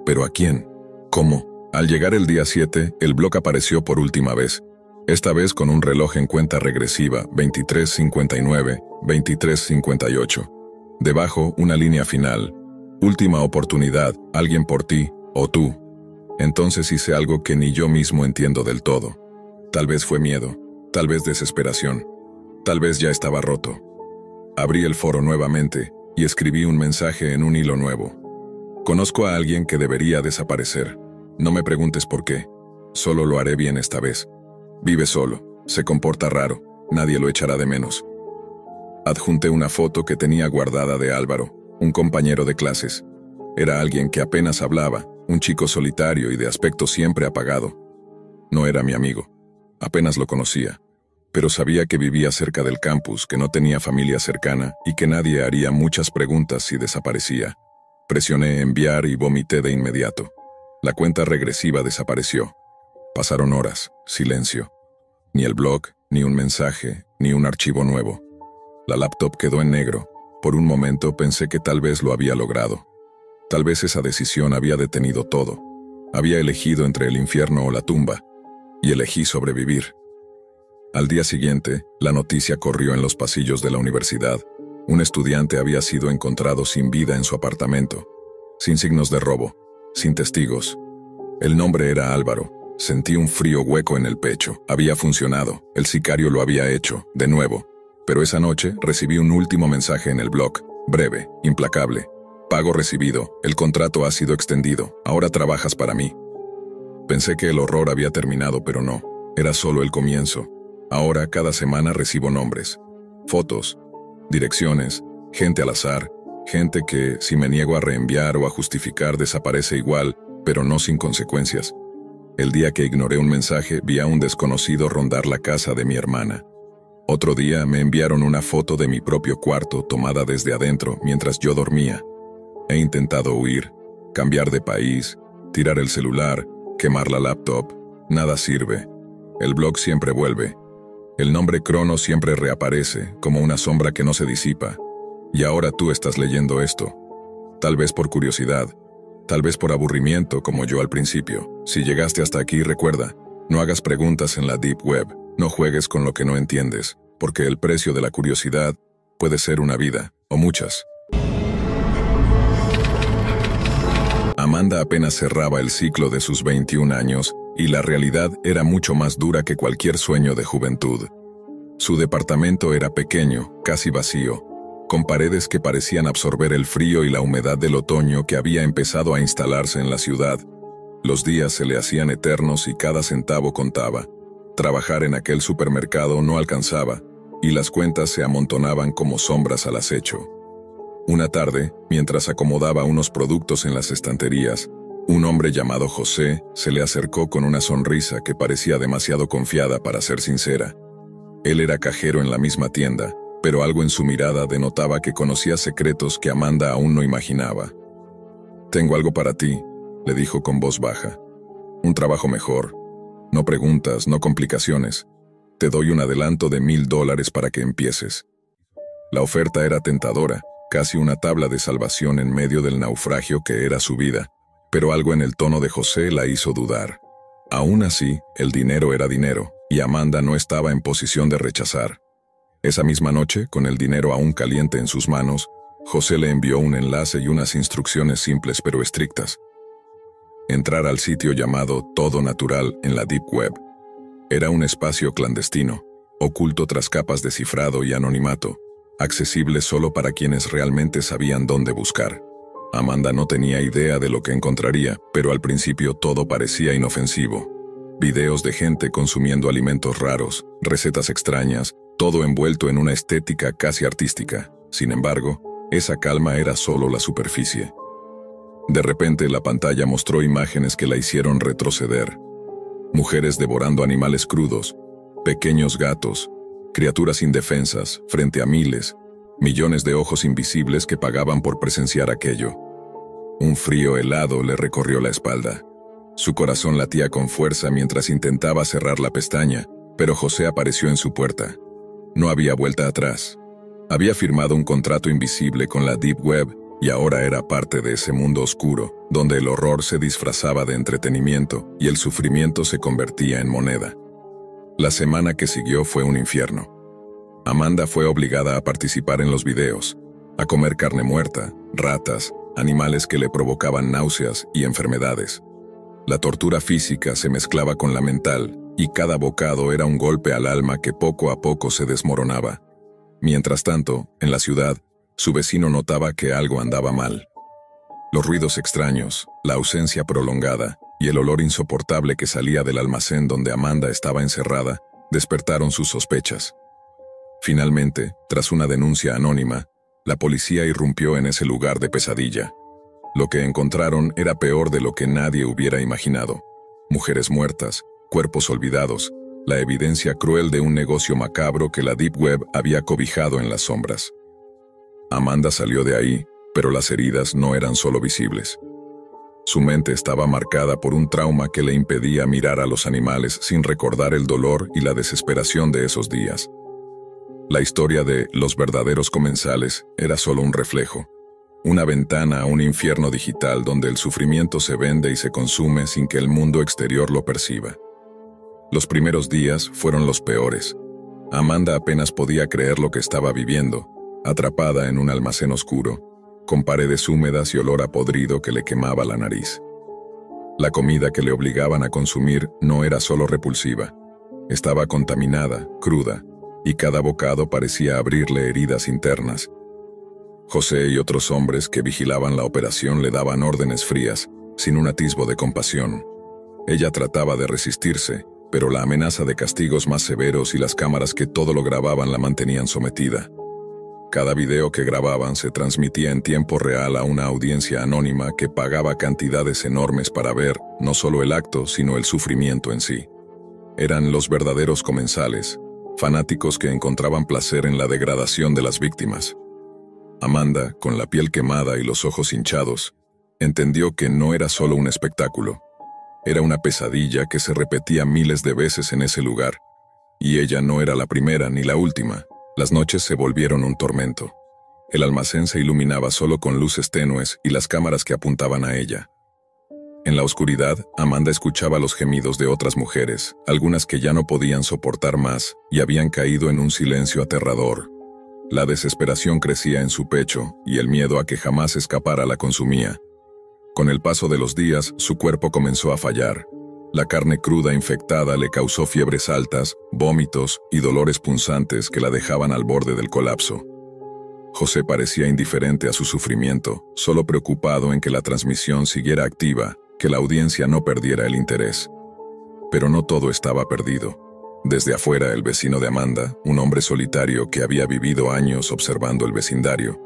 ¿Pero a quién? ¿Cómo? Al llegar el día 7, el blog apareció por última vez. Esta vez con un reloj en cuenta regresiva, 23:59, 23:58. Debajo, una línea final. Última oportunidad, alguien por ti, o tú. Entonces hice algo que ni yo mismo entiendo del todo. Tal vez fue miedo, tal vez desesperación, tal vez ya estaba roto. Abrí el foro nuevamente y escribí un mensaje en un hilo nuevo. Conozco a alguien que debería desaparecer. No me preguntes por qué. Solo lo haré bien esta vez. Vive solo, se comporta raro, nadie lo echará de menos. Adjunté una foto que tenía guardada de Álvaro, un compañero de clases. Era alguien que apenas hablaba, un chico solitario y de aspecto siempre apagado. No era mi amigo, apenas lo conocía, pero sabía que vivía cerca del campus, que no tenía familia cercana y que nadie haría muchas preguntas si desaparecía. Presioné enviar y vomité de inmediato. La cuenta regresiva desapareció. Pasaron horas, silencio. Ni el blog, ni un mensaje, ni un archivo nuevo. La laptop quedó en negro. Por un momento pensé que tal vez lo había logrado. Tal vez esa decisión había detenido todo. Había elegido entre el infierno o la tumba, y elegí sobrevivir. Al día siguiente, la noticia corrió en los pasillos de la universidad. Un estudiante había sido encontrado sin vida en su apartamento, sin signos de robo, sin testigos. El nombre era Álvaro. Sentí un frío hueco en el pecho. Había funcionado. El sicario lo había hecho, de nuevo. Pero esa noche recibí un último mensaje en el blog, breve, implacable. Pago recibido, el contrato ha sido extendido, ahora trabajas para mí. Pensé que el horror había terminado, pero no, era solo el comienzo. Ahora cada semana recibo nombres, fotos, direcciones, gente al azar, gente que, si me niego a reenviar o a justificar, desaparece igual, pero no sin consecuencias. El día que ignoré un mensaje, vi a un desconocido rondar la casa de mi hermana. Otro día me enviaron una foto de mi propio cuarto tomada desde adentro mientras yo dormía. He intentado huir, cambiar de país, tirar el celular, quemar la laptop. Nada sirve. El blog siempre vuelve. El nombre Crono siempre reaparece, como una sombra que no se disipa. Y ahora tú estás leyendo esto. Tal vez por curiosidad, tal vez por aburrimiento como yo al principio. Si llegaste hasta aquí, recuerda, no hagas preguntas en la Deep Web, no juegues con lo que no entiendes, porque el precio de la curiosidad puede ser una vida, o muchas. Amanda apenas cerraba el ciclo de sus 21 años, y la realidad era mucho más dura que cualquier sueño de juventud. Su departamento era pequeño, casi vacío, con paredes que parecían absorber el frío y la humedad del otoño que había empezado a instalarse en la ciudad. Los días se le hacían eternos y cada centavo contaba. Trabajar en aquel supermercado no alcanzaba, y las cuentas se amontonaban como sombras al acecho. Una tarde, mientras acomodaba unos productos en las estanterías, un hombre llamado José se le acercó con una sonrisa que parecía demasiado confiada para ser sincera. Él era cajero en la misma tienda, pero algo en su mirada denotaba que conocía secretos que Amanda aún no imaginaba. «Tengo algo para ti», le dijo con voz baja. «Un trabajo mejor. No preguntas, no complicaciones. Te doy un adelanto de $1000 para que empieces». La oferta era tentadora, casi una tabla de salvación en medio del naufragio que era su vida, pero algo en el tono de José la hizo dudar. Aún así, el dinero era dinero, y Amanda no estaba en posición de rechazar. Esa misma noche, con el dinero aún caliente en sus manos, José le envió un enlace y unas instrucciones simples pero estrictas. Entrar al sitio llamado Todo Natural en la Deep Web. Era un espacio clandestino, oculto tras capas de cifrado y anonimato, accesible solo para quienes realmente sabían dónde buscar. Amanda no tenía idea de lo que encontraría, pero al principio todo parecía inofensivo. Videos de gente consumiendo alimentos raros, recetas extrañas, todo envuelto en una estética casi artística. Sin embargo, esa calma era solo la superficie. De repente la pantalla mostró imágenes que la hicieron retroceder. Mujeres devorando animales crudos, pequeños gatos, criaturas indefensas frente a miles, millones de ojos invisibles que pagaban por presenciar aquello. Un frío helado le recorrió la espalda. Su corazón latía con fuerza mientras intentaba cerrar la pestaña, pero José apareció en su puerta. No había vuelta atrás. Había firmado un contrato invisible con la Deep Web y ahora era parte de ese mundo oscuro, donde el horror se disfrazaba de entretenimiento y el sufrimiento se convertía en moneda. La semana que siguió fue un infierno. Amanda fue obligada a participar en los videos, a comer carne muerta, ratas, animales que le provocaban náuseas y enfermedades. La tortura física se mezclaba con la mental, y cada bocado era un golpe al alma que poco a poco se desmoronaba. Mientras tanto, en la ciudad, su vecino notaba que algo andaba mal. Los ruidos extraños, la ausencia prolongada y el olor insoportable que salía del almacén donde Amanda estaba encerrada despertaron sus sospechas. Finalmente, tras una denuncia anónima, la policía irrumpió en ese lugar de pesadilla. Lo que encontraron era peor de lo que nadie hubiera imaginado. Mujeres muertas, cuerpos olvidados, la evidencia cruel de un negocio macabro que la Deep Web había cobijado en las sombras. Amanda salió de ahí, pero las heridas no eran solo visibles. Su mente estaba marcada por un trauma que le impedía mirar a los animales sin recordar el dolor y la desesperación de esos días. La historia de los verdaderos comensales era solo un reflejo, una ventana a un infierno digital donde el sufrimiento se vende y se consume sin que el mundo exterior lo perciba. Los primeros días fueron los peores. Amanda apenas podía creer lo que estaba viviendo, atrapada en un almacén oscuro, con paredes húmedas y olor a podrido que le quemaba la nariz. La comida que le obligaban a consumir no era solo repulsiva, estaba contaminada, cruda, y cada bocado parecía abrirle heridas internas. José y otros hombres que vigilaban la operación le daban órdenes frías, sin un atisbo de compasión. Ella trataba de resistirse, pero la amenaza de castigos más severos y las cámaras que todo lo grababan la mantenían sometida. Cada video que grababan se transmitía en tiempo real a una audiencia anónima que pagaba cantidades enormes para ver no solo el acto, sino el sufrimiento en sí. Eran los verdaderos comensales, fanáticos que encontraban placer en la degradación de las víctimas. Amanda, con la piel quemada y los ojos hinchados, entendió que no era solo un espectáculo. Era una pesadilla que se repetía miles de veces en ese lugar. Y ella no era la primera ni la última. Las noches se volvieron un tormento. El almacén se iluminaba solo con luces tenues y las cámaras que apuntaban a ella. En la oscuridad, Amanda escuchaba los gemidos de otras mujeres, algunas que ya no podían soportar más y habían caído en un silencio aterrador. La desesperación crecía en su pecho y el miedo a que jamás escapara la consumía. Con el paso de los días, su cuerpo comenzó a fallar. La carne cruda infectada le causó fiebres altas, vómitos y dolores punzantes que la dejaban al borde del colapso. José parecía indiferente a su sufrimiento, solo preocupado en que la transmisión siguiera activa, que la audiencia no perdiera el interés. Pero no todo estaba perdido. Desde afuera, el vecino de Amanda, un hombre solitario que había vivido años observando el vecindario,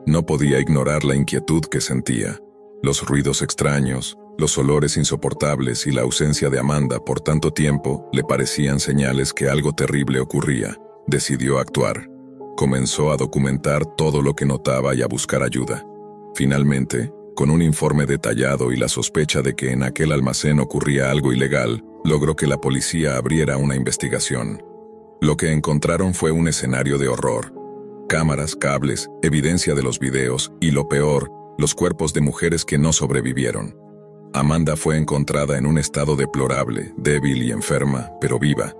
no podía ignorar la inquietud que sentía. Los ruidos extraños, los olores insoportables y la ausencia de Amanda por tanto tiempo le parecían señales que algo terrible ocurría. Decidió actuar. Comenzó a documentar todo lo que notaba y a buscar ayuda. Finalmente, con un informe detallado y la sospecha de que en aquel almacén ocurría algo ilegal, logró que la policía abriera una investigación. Lo que encontraron fue un escenario de horror. Cámaras, cables, evidencia de los videos y, lo peor, los cuerpos de mujeres que no sobrevivieron. Amanda fue encontrada en un estado deplorable, débil y enferma, pero viva.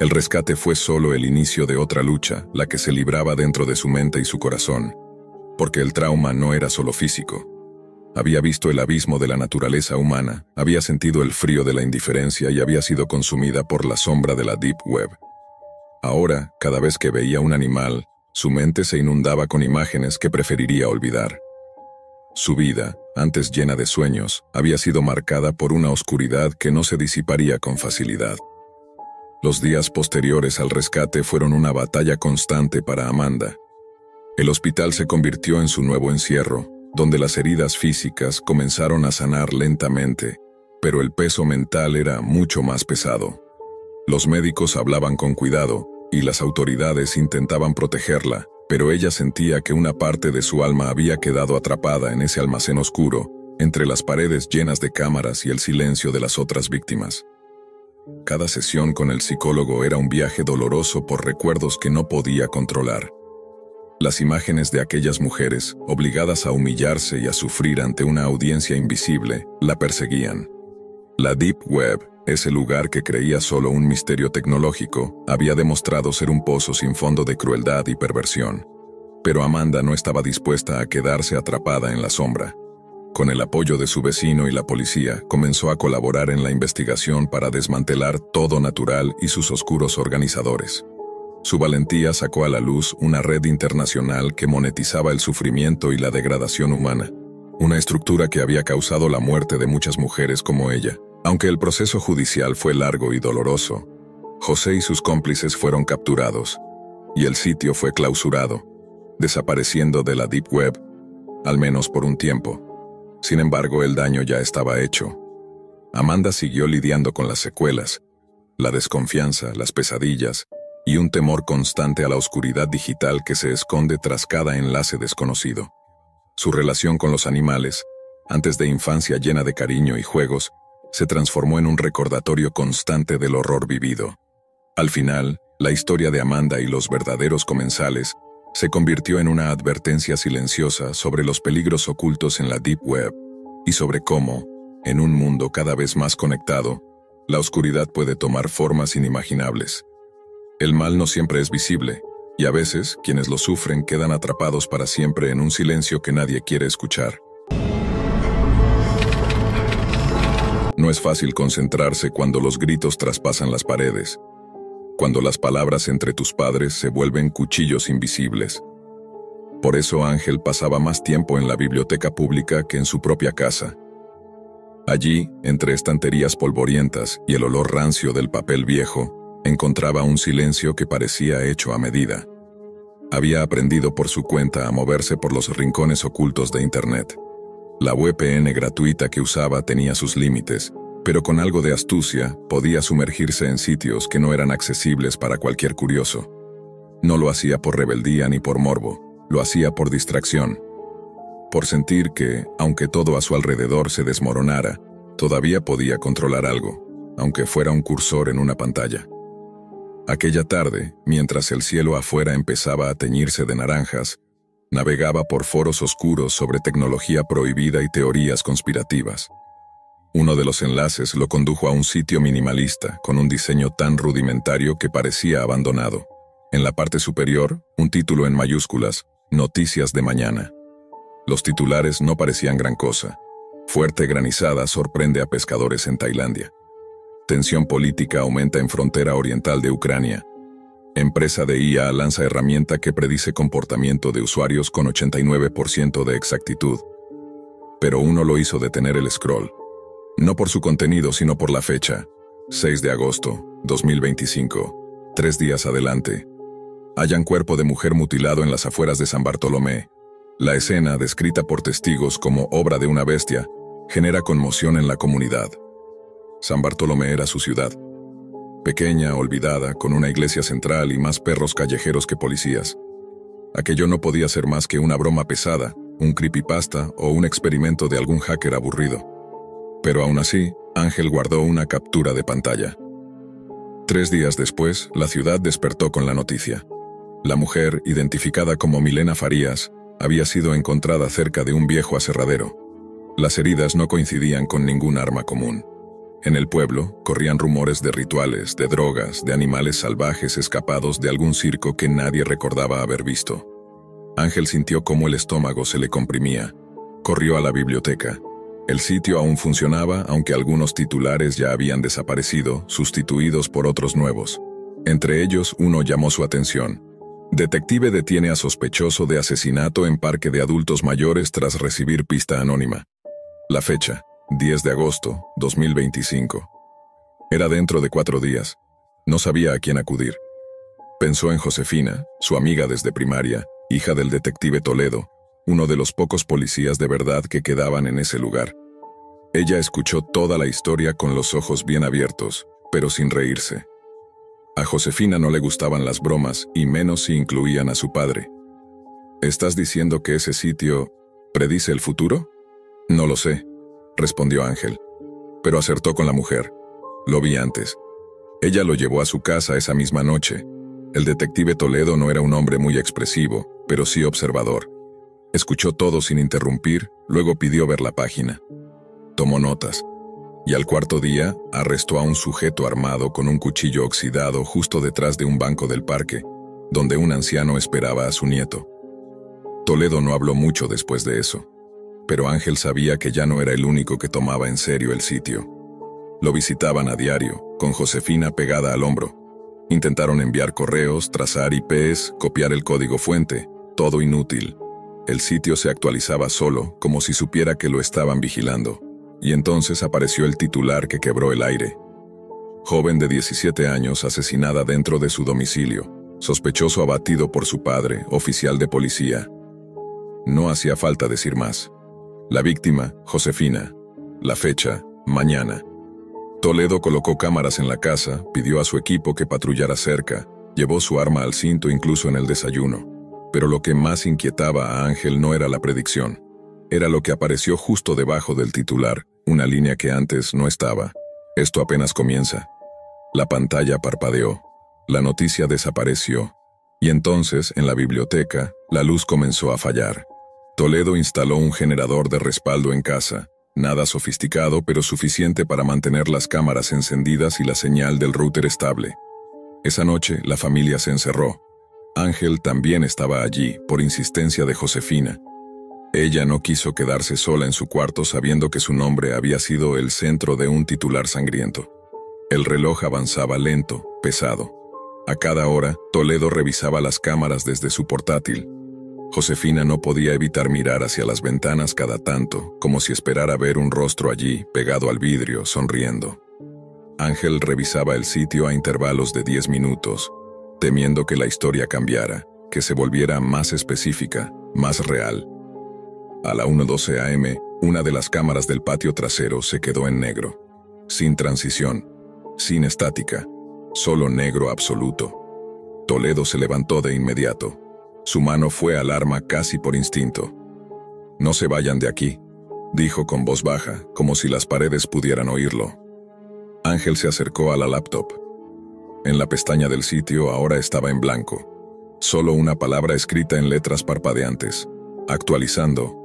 El rescate fue solo el inicio de otra lucha, la que se libraba dentro de su mente y su corazón. Porque el trauma no era solo físico. Había visto el abismo de la naturaleza humana, había sentido el frío de la indiferencia y había sido consumida por la sombra de la Deep Web. Ahora, cada vez que veía un animal, su mente se inundaba con imágenes que preferiría olvidar. Su vida, antes llena de sueños, había sido marcada por una oscuridad que no se disiparía con facilidad. Los días posteriores al rescate fueron una batalla constante para Amanda. El hospital se convirtió en su nuevo encierro, donde las heridas físicas comenzaron a sanar lentamente, pero el peso mental era mucho más pesado. Los médicos hablaban con cuidado, y las autoridades intentaban protegerla, pero ella sentía que una parte de su alma había quedado atrapada en ese almacén oscuro, entre las paredes llenas de cámaras y el silencio de las otras víctimas. Cada sesión con el psicólogo era un viaje doloroso por recuerdos que no podía controlar. Las imágenes de aquellas mujeres, obligadas a humillarse y a sufrir ante una audiencia invisible, la perseguían. La Deep Web, ese lugar que creía solo un misterio tecnológico, había demostrado ser un pozo sin fondo de crueldad y perversión. Pero Amanda no estaba dispuesta a quedarse atrapada en la sombra. Con el apoyo de su vecino y la policía, comenzó a colaborar en la investigación para desmantelar todo Natural y sus oscuros organizadores. Su valentía sacó a la luz una red internacional que monetizaba el sufrimiento y la degradación humana, una estructura que había causado la muerte de muchas mujeres como ella. Aunque el proceso judicial fue largo y doloroso, José y sus cómplices fueron capturados, y el sitio fue clausurado, desapareciendo de la Deep Web, al menos por un tiempo. Sin embargo, el daño ya estaba hecho. Amanda siguió lidiando con las secuelas, la desconfianza, las pesadillas, y un temor constante a la oscuridad digital que se esconde tras cada enlace desconocido. Su relación con los animales, antes de infancia llena de cariño y juegos, se transformó en un recordatorio constante del horror vivido. Al final, la historia de Amanda y los verdaderos comensales se convirtió en una advertencia silenciosa sobre los peligros ocultos en la Deep Web y sobre cómo, en un mundo cada vez más conectado, la oscuridad puede tomar formas inimaginables. El mal no siempre es visible, y a veces quienes lo sufren quedan atrapados para siempre en un silencio que nadie quiere escuchar. No es fácil concentrarse cuando los gritos traspasan las paredes, cuando las palabras entre tus padres se vuelven cuchillos invisibles. Por eso Ángel pasaba más tiempo en la biblioteca pública que en su propia casa. Allí, entre estanterías polvorientas y el olor rancio del papel viejo, encontraba un silencio que parecía hecho a medida. Había aprendido por su cuenta a moverse por los rincones ocultos de Internet. La VPN gratuita que usaba tenía sus límites, pero con algo de astucia podía sumergirse en sitios que no eran accesibles para cualquier curioso. No lo hacía por rebeldía ni por morbo, lo hacía por distracción. Por sentir que, aunque todo a su alrededor se desmoronara, todavía podía controlar algo, aunque fuera un cursor en una pantalla. Aquella tarde, mientras el cielo afuera empezaba a teñirse de naranjas, navegaba por foros oscuros sobre tecnología prohibida y teorías conspirativas. Uno de los enlaces lo condujo a un sitio minimalista, con un diseño tan rudimentario que parecía abandonado. En la parte superior, un título en mayúsculas, Noticias de mañana. Los titulares no parecían gran cosa. Fuerte granizada sorprende a pescadores en Tailandia. Tensión política aumenta en frontera oriental de Ucrania. Empresa de IA lanza herramienta que predice comportamiento de usuarios con 89% de exactitud. Pero uno lo hizo detener el scroll. No por su contenido, sino por la fecha. 6 de agosto, 2025. 3 días adelante. Hallan cuerpo de mujer mutilado en las afueras de San Bartolomé. La escena, descrita por testigos como obra de una bestia, genera conmoción en la comunidad. San Bartolomé era su ciudad. Pequeña, olvidada, con una iglesia central y más perros callejeros que policías. Aquello no podía ser más que una broma pesada, un creepypasta o un experimento de algún hacker aburrido. Pero aún así, Ángel guardó una captura de pantalla. 3 días después, la ciudad despertó con la noticia. La mujer, identificada como Milena Farías, había sido encontrada cerca de un viejo aserradero. Las heridas no coincidían con ningún arma común. En el pueblo, corrían rumores de rituales, de drogas, de animales salvajes escapados de algún circo que nadie recordaba haber visto. Ángel sintió cómo el estómago se le comprimía. Corrió a la biblioteca. El sitio aún funcionaba, aunque algunos titulares ya habían desaparecido, sustituidos por otros nuevos. Entre ellos, uno llamó su atención. Detective detiene a sospechoso de asesinato en parque de adultos mayores tras recibir pista anónima. La fecha, 10 de agosto, 2025. Era dentro de 4 días. No sabía a quién acudir. Pensó en Josefina, su amiga desde primaria, hija del detective Toledo, uno de los pocos policías de verdad que quedaban en ese lugar. Ella escuchó toda la historia con los ojos bien abiertos, pero sin reírse. A Josefina no le gustaban las bromas, y menos si incluían a su padre. ¿Estás diciendo que ese sitio predice el futuro? No lo sé, respondió Ángel. Pero acertó con la mujer. Lo vi antes. Ella lo llevó a su casa esa misma noche. El detective Toledo no era un hombre muy expresivo, pero sí observador. Escuchó todo sin interrumpir, luego pidió ver la página. Tomó notas. Y al 4.º día, arrestó a un sujeto armado con un cuchillo oxidado justo detrás de un banco del parque, donde un anciano esperaba a su nieto. Toledo no habló mucho después de eso, pero Ángel sabía que ya no era el único que tomaba en serio el sitio. Lo visitaban a diario, con Josefina pegada al hombro. Intentaron enviar correos, trazar IPs, copiar el código fuente, todo inútil. El sitio se actualizaba solo, como si supiera que lo estaban vigilando. Y entonces apareció el titular que quebró el aire. Joven de 17 años asesinada dentro de su domicilio, sospechoso abatido por su padre, oficial de policía. No hacía falta decir más. La víctima, Josefina. La fecha, mañana. Toledo colocó cámaras en la casa, pidió a su equipo que patrullara cerca, llevó su arma al cinto incluso en el desayuno. Pero lo que más inquietaba a Ángel no era la predicción. Era lo que apareció justo debajo del titular, una línea que antes no estaba. Esto apenas comienza. La pantalla parpadeó. La noticia desapareció. Y entonces, en la biblioteca, la luz comenzó a fallar. Toledo instaló un generador de respaldo en casa. Nada sofisticado, pero suficiente para mantener las cámaras encendidas y la señal del router estable. Esa noche, la familia se encerró. Ángel también estaba allí, por insistencia de Josefina. Ella no quiso quedarse sola en su cuarto sabiendo que su nombre había sido el centro de un titular sangriento. El reloj avanzaba lento, pesado. A cada hora, Toledo revisaba las cámaras desde su portátil. Josefina no podía evitar mirar hacia las ventanas cada tanto, como si esperara ver un rostro allí, pegado al vidrio, sonriendo. Ángel revisaba el sitio a intervalos de 10 minutos, temiendo que la historia cambiara, que se volviera más específica, más real. A la 1:12 am, una de las cámaras del patio trasero se quedó en negro, sin transición, sin estática, solo negro absoluto. Toledo se levantó de inmediato. Su mano fue al arma casi por instinto. «No se vayan de aquí», dijo con voz baja, como si las paredes pudieran oírlo. Ángel se acercó a la laptop. En la pestaña del sitio ahora estaba en blanco. Solo una palabra escrita en letras parpadeantes. Actualizando.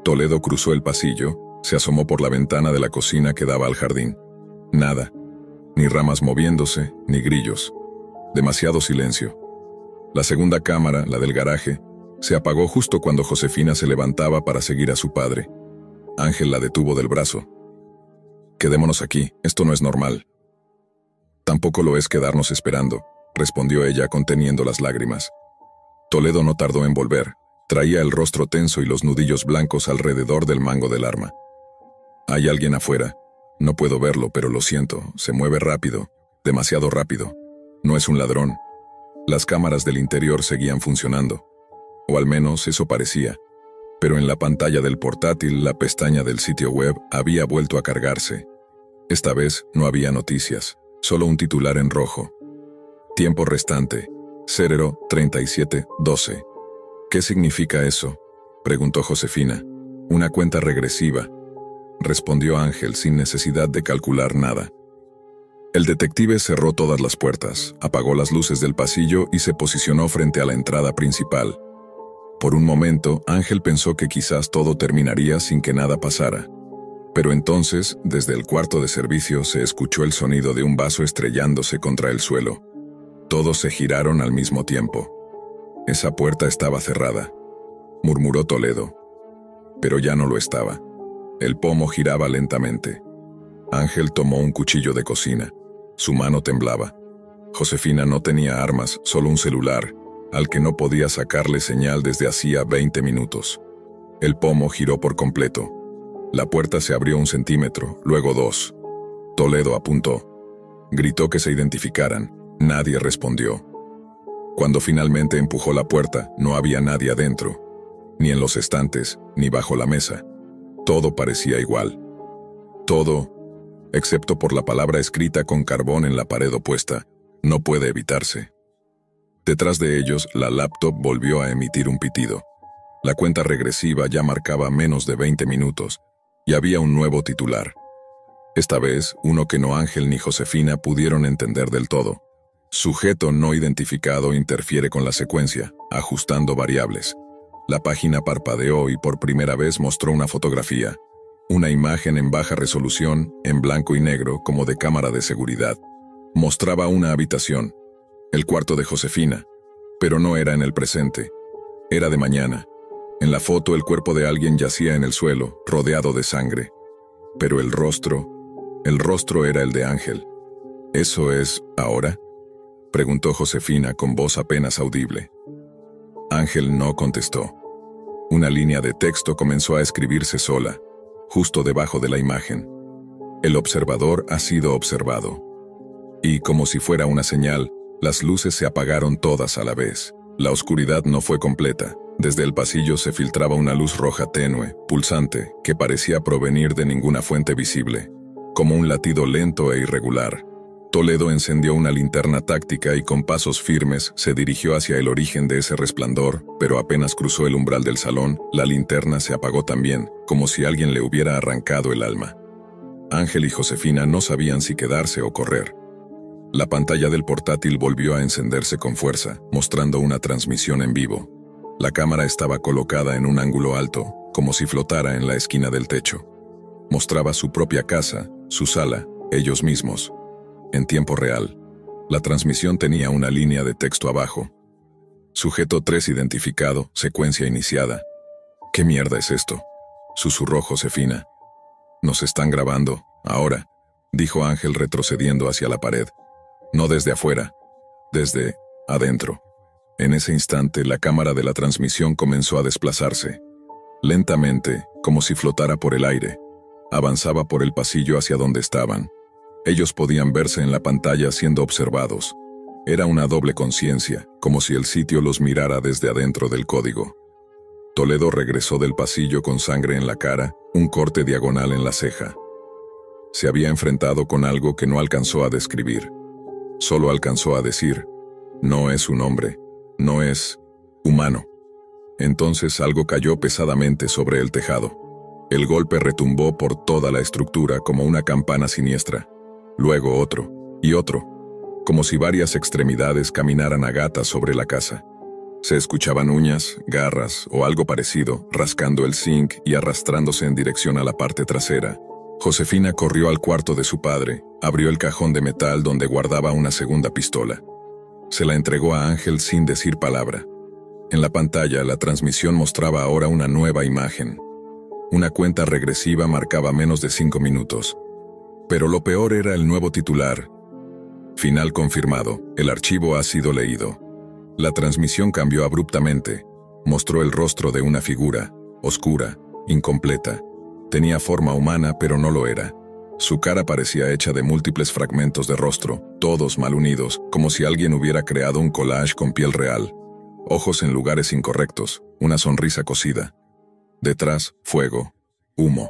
Toledo cruzó el pasillo, se asomó por la ventana de la cocina que daba al jardín. Nada. Ni ramas moviéndose, ni grillos. Demasiado silencio. La segunda cámara, la del garaje, se apagó justo cuando Josefina se levantaba para seguir a su padre. Ángel la detuvo del brazo. «Quedémonos aquí, esto no es normal». «Tampoco lo es quedarnos esperando», respondió ella conteniendo las lágrimas. Toledo no tardó en volver. Traía el rostro tenso y los nudillos blancos alrededor del mango del arma. «Hay alguien afuera. No puedo verlo, pero lo siento. Se mueve rápido. Demasiado rápido. No es un ladrón». Las cámaras del interior seguían funcionando. O al menos eso parecía. Pero en la pantalla del portátil, la pestaña del sitio web había vuelto a cargarse. Esta vez no había noticias, solo un titular en rojo. Tiempo restante, 0:37:12. «¿Qué significa eso?», preguntó Josefina. «Una cuenta regresiva», respondió Ángel sin necesidad de calcular nada. El detective cerró todas las puertas, apagó las luces del pasillo y se posicionó frente a la entrada principal. Por un momento, Ángel pensó que quizás todo terminaría sin que nada pasara. Pero entonces, desde el cuarto de servicio se escuchó el sonido de un vaso estrellándose contra el suelo. Todos se giraron al mismo tiempo. «Esa puerta estaba cerrada», murmuró Toledo. Pero ya no lo estaba. El pomo giraba lentamente. Ángel tomó un cuchillo de cocina. Su mano temblaba. Josefina no tenía armas, solo un celular, al que no podía sacarle señal desde hacía 20 minutos. El pomo giró por completo. La puerta se abrió 1 centímetro, luego 2. Toledo apuntó. Gritó que se identificaran. Nadie respondió. Cuando finalmente empujó la puerta, no había nadie adentro. Ni en los estantes, ni bajo la mesa. Todo parecía igual. Todo, excepto por la palabra escrita con carbón en la pared opuesta. No puede evitarse. Detrás de ellos, la laptop volvió a emitir un pitido. La cuenta regresiva ya marcaba menos de 20 minutos, y había un nuevo titular. Esta vez, uno que no Ángel ni Josefina pudieron entender del todo. Sujeto no identificado interfiere con la secuencia, ajustando variables. La página parpadeó y por primera vez mostró una fotografía. Una imagen en baja resolución, en blanco y negro, como de cámara de seguridad. Mostraba una habitación, el cuarto de Josefina, pero no era en el presente. Era de mañana. En la foto el cuerpo de alguien yacía en el suelo, rodeado de sangre. Pero el rostro era el de Ángel. «¿Eso es ahora?», preguntó Josefina con voz apenas audible. Ángel no contestó. Una línea de texto comenzó a escribirse sola, justo debajo de la imagen. «El observador ha sido observado». Y como si fuera una señal, las luces se apagaron todas a la vez. La oscuridad no fue completa. Desde el pasillo se filtraba una luz roja tenue, pulsante, que parecía provenir de ninguna fuente visible, como un latido lento e irregular. Toledo encendió una linterna táctica y con pasos firmes se dirigió hacia el origen de ese resplandor, pero apenas cruzó el umbral del salón, la linterna se apagó también, como si alguien le hubiera arrancado el alma. Ángel y Josefina no sabían si quedarse o correr. La pantalla del portátil volvió a encenderse con fuerza, mostrando una transmisión en vivo. La cámara estaba colocada en un ángulo alto, como si flotara en la esquina del techo. Mostraba su propia casa, su sala, ellos mismos. En tiempo real. La transmisión tenía una línea de texto abajo. Sujeto 3 identificado, secuencia iniciada. «¿Qué mierda es esto?», susurró Josefina. «Nos están grabando, ahora», dijo Ángel retrocediendo hacia la pared. «No desde afuera, desde adentro». En ese instante, la cámara de la transmisión comenzó a desplazarse. Lentamente, como si flotara por el aire, avanzaba por el pasillo hacia donde estaban. Ellos podían verse en la pantalla siendo observados. Era una doble conciencia, como si el sitio los mirara desde adentro del código. Toledo regresó del pasillo con sangre en la cara, un corte diagonal en la ceja. Se había enfrentado con algo que no alcanzó a describir. Solo alcanzó a decir, no es un hombre, no es humano. Entonces algo cayó pesadamente sobre el tejado. El golpe retumbó por toda la estructura como una campana siniestra. Luego otro, y otro, como si varias extremidades caminaran a gatas sobre la casa. Se escuchaban uñas, garras o algo parecido, rascando el zinc y arrastrándose en dirección a la parte trasera. Josefina corrió al cuarto de su padre, abrió el cajón de metal donde guardaba una segunda pistola. Se la entregó a Ángel sin decir palabra. En la pantalla, la transmisión mostraba ahora una nueva imagen. Una cuenta regresiva marcaba menos de 5 minutos. Pero lo peor era el nuevo titular. Final confirmado, el archivo ha sido leído. La transmisión cambió abruptamente. Mostró el rostro de una figura, oscura, incompleta. Tenía forma humana, pero no lo era. Su cara parecía hecha de múltiples fragmentos de rostro, todos mal unidos, como si alguien hubiera creado un collage con piel real. Ojos en lugares incorrectos, una sonrisa cosida. Detrás, fuego, humo.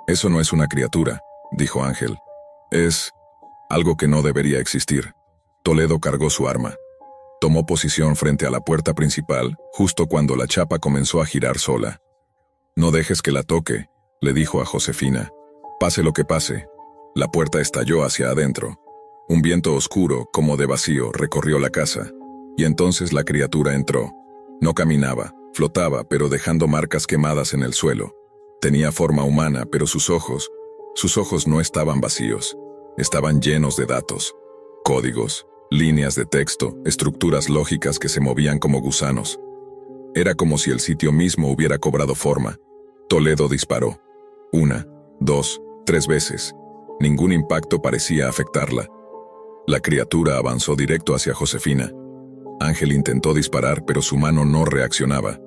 Eso no es una criatura, dijo Ángel. Es algo que no debería existir. Toledo cargó su arma. Tomó posición frente a la puerta principal, justo cuando la chapa comenzó a girar sola. No dejes que la toque, le dijo a Josefina. Pase lo que pase. La puerta estalló hacia adentro. Un viento oscuro, como de vacío, recorrió la casa. Y entonces la criatura entró. No caminaba, flotaba, pero dejando marcas quemadas en el suelo. Tenía forma humana, pero sus ojos no estaban vacíos. Estaban llenos de datos, códigos, líneas de texto, estructuras lógicas que se movían como gusanos. Era como si el sitio mismo hubiera cobrado forma. Toledo disparó. 1, 2, 3 veces. Ningún impacto parecía afectarla. La criatura avanzó directo hacia Josefina. Ángel intentó disparar, pero su mano no reaccionaba.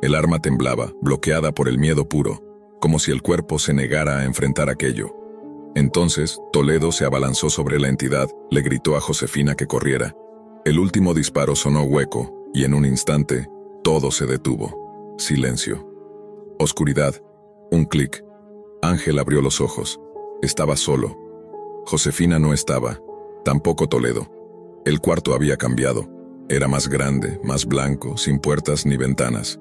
El arma temblaba, bloqueada por el miedo puro, como si el cuerpo se negara a enfrentar aquello. Entonces, Toledo se abalanzó sobre la entidad, le gritó a Josefina que corriera. El último disparo sonó hueco, y en un instante, todo se detuvo. Silencio. Oscuridad. Un clic. Ángel abrió los ojos. Estaba solo. Josefina no estaba. Tampoco Toledo. El cuarto había cambiado. Era más grande, más blanco, sin puertas ni ventanas.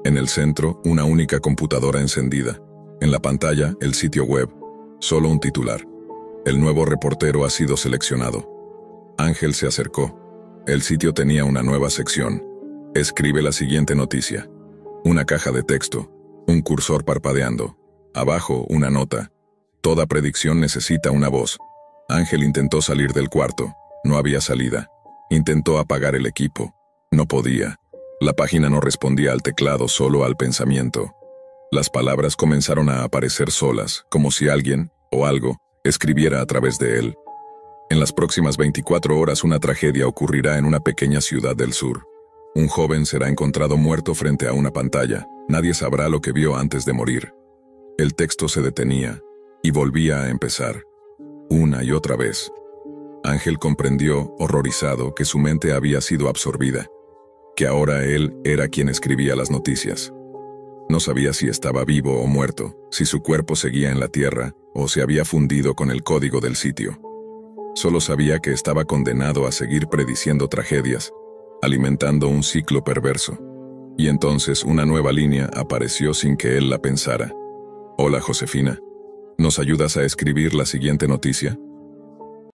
En el centro, una única computadora encendida. En la pantalla, el sitio web. Solo un titular. El nuevo reportero ha sido seleccionado. Ángel se acercó. El sitio tenía una nueva sección. Escribe la siguiente noticia. Una caja de texto. Un cursor parpadeando. Abajo, una nota. Toda predicción necesita una voz. Ángel intentó salir del cuarto. No había salida. Intentó apagar el equipo. No podía. La página no respondía al teclado, solo al pensamiento. Las palabras comenzaron a aparecer solas, como si alguien, o algo, escribiera a través de él. En las próximas 24 horas una tragedia ocurrirá en una pequeña ciudad del sur. Un joven será encontrado muerto frente a una pantalla. Nadie sabrá lo que vio antes de morir. El texto se detenía, y volvía a empezar. Una y otra vez. Ángel comprendió, horrorizado, que su mente había sido absorbida. Que ahora él era quien escribía las noticias. No sabía si estaba vivo o muerto, si su cuerpo seguía en la tierra, o se había fundido con el código del sitio. Solo sabía que estaba condenado a seguir prediciendo tragedias, alimentando un ciclo perverso. Y entonces una nueva línea apareció sin que él la pensara. Hola, Josefina. ¿Nos ayudas a escribir la siguiente noticia?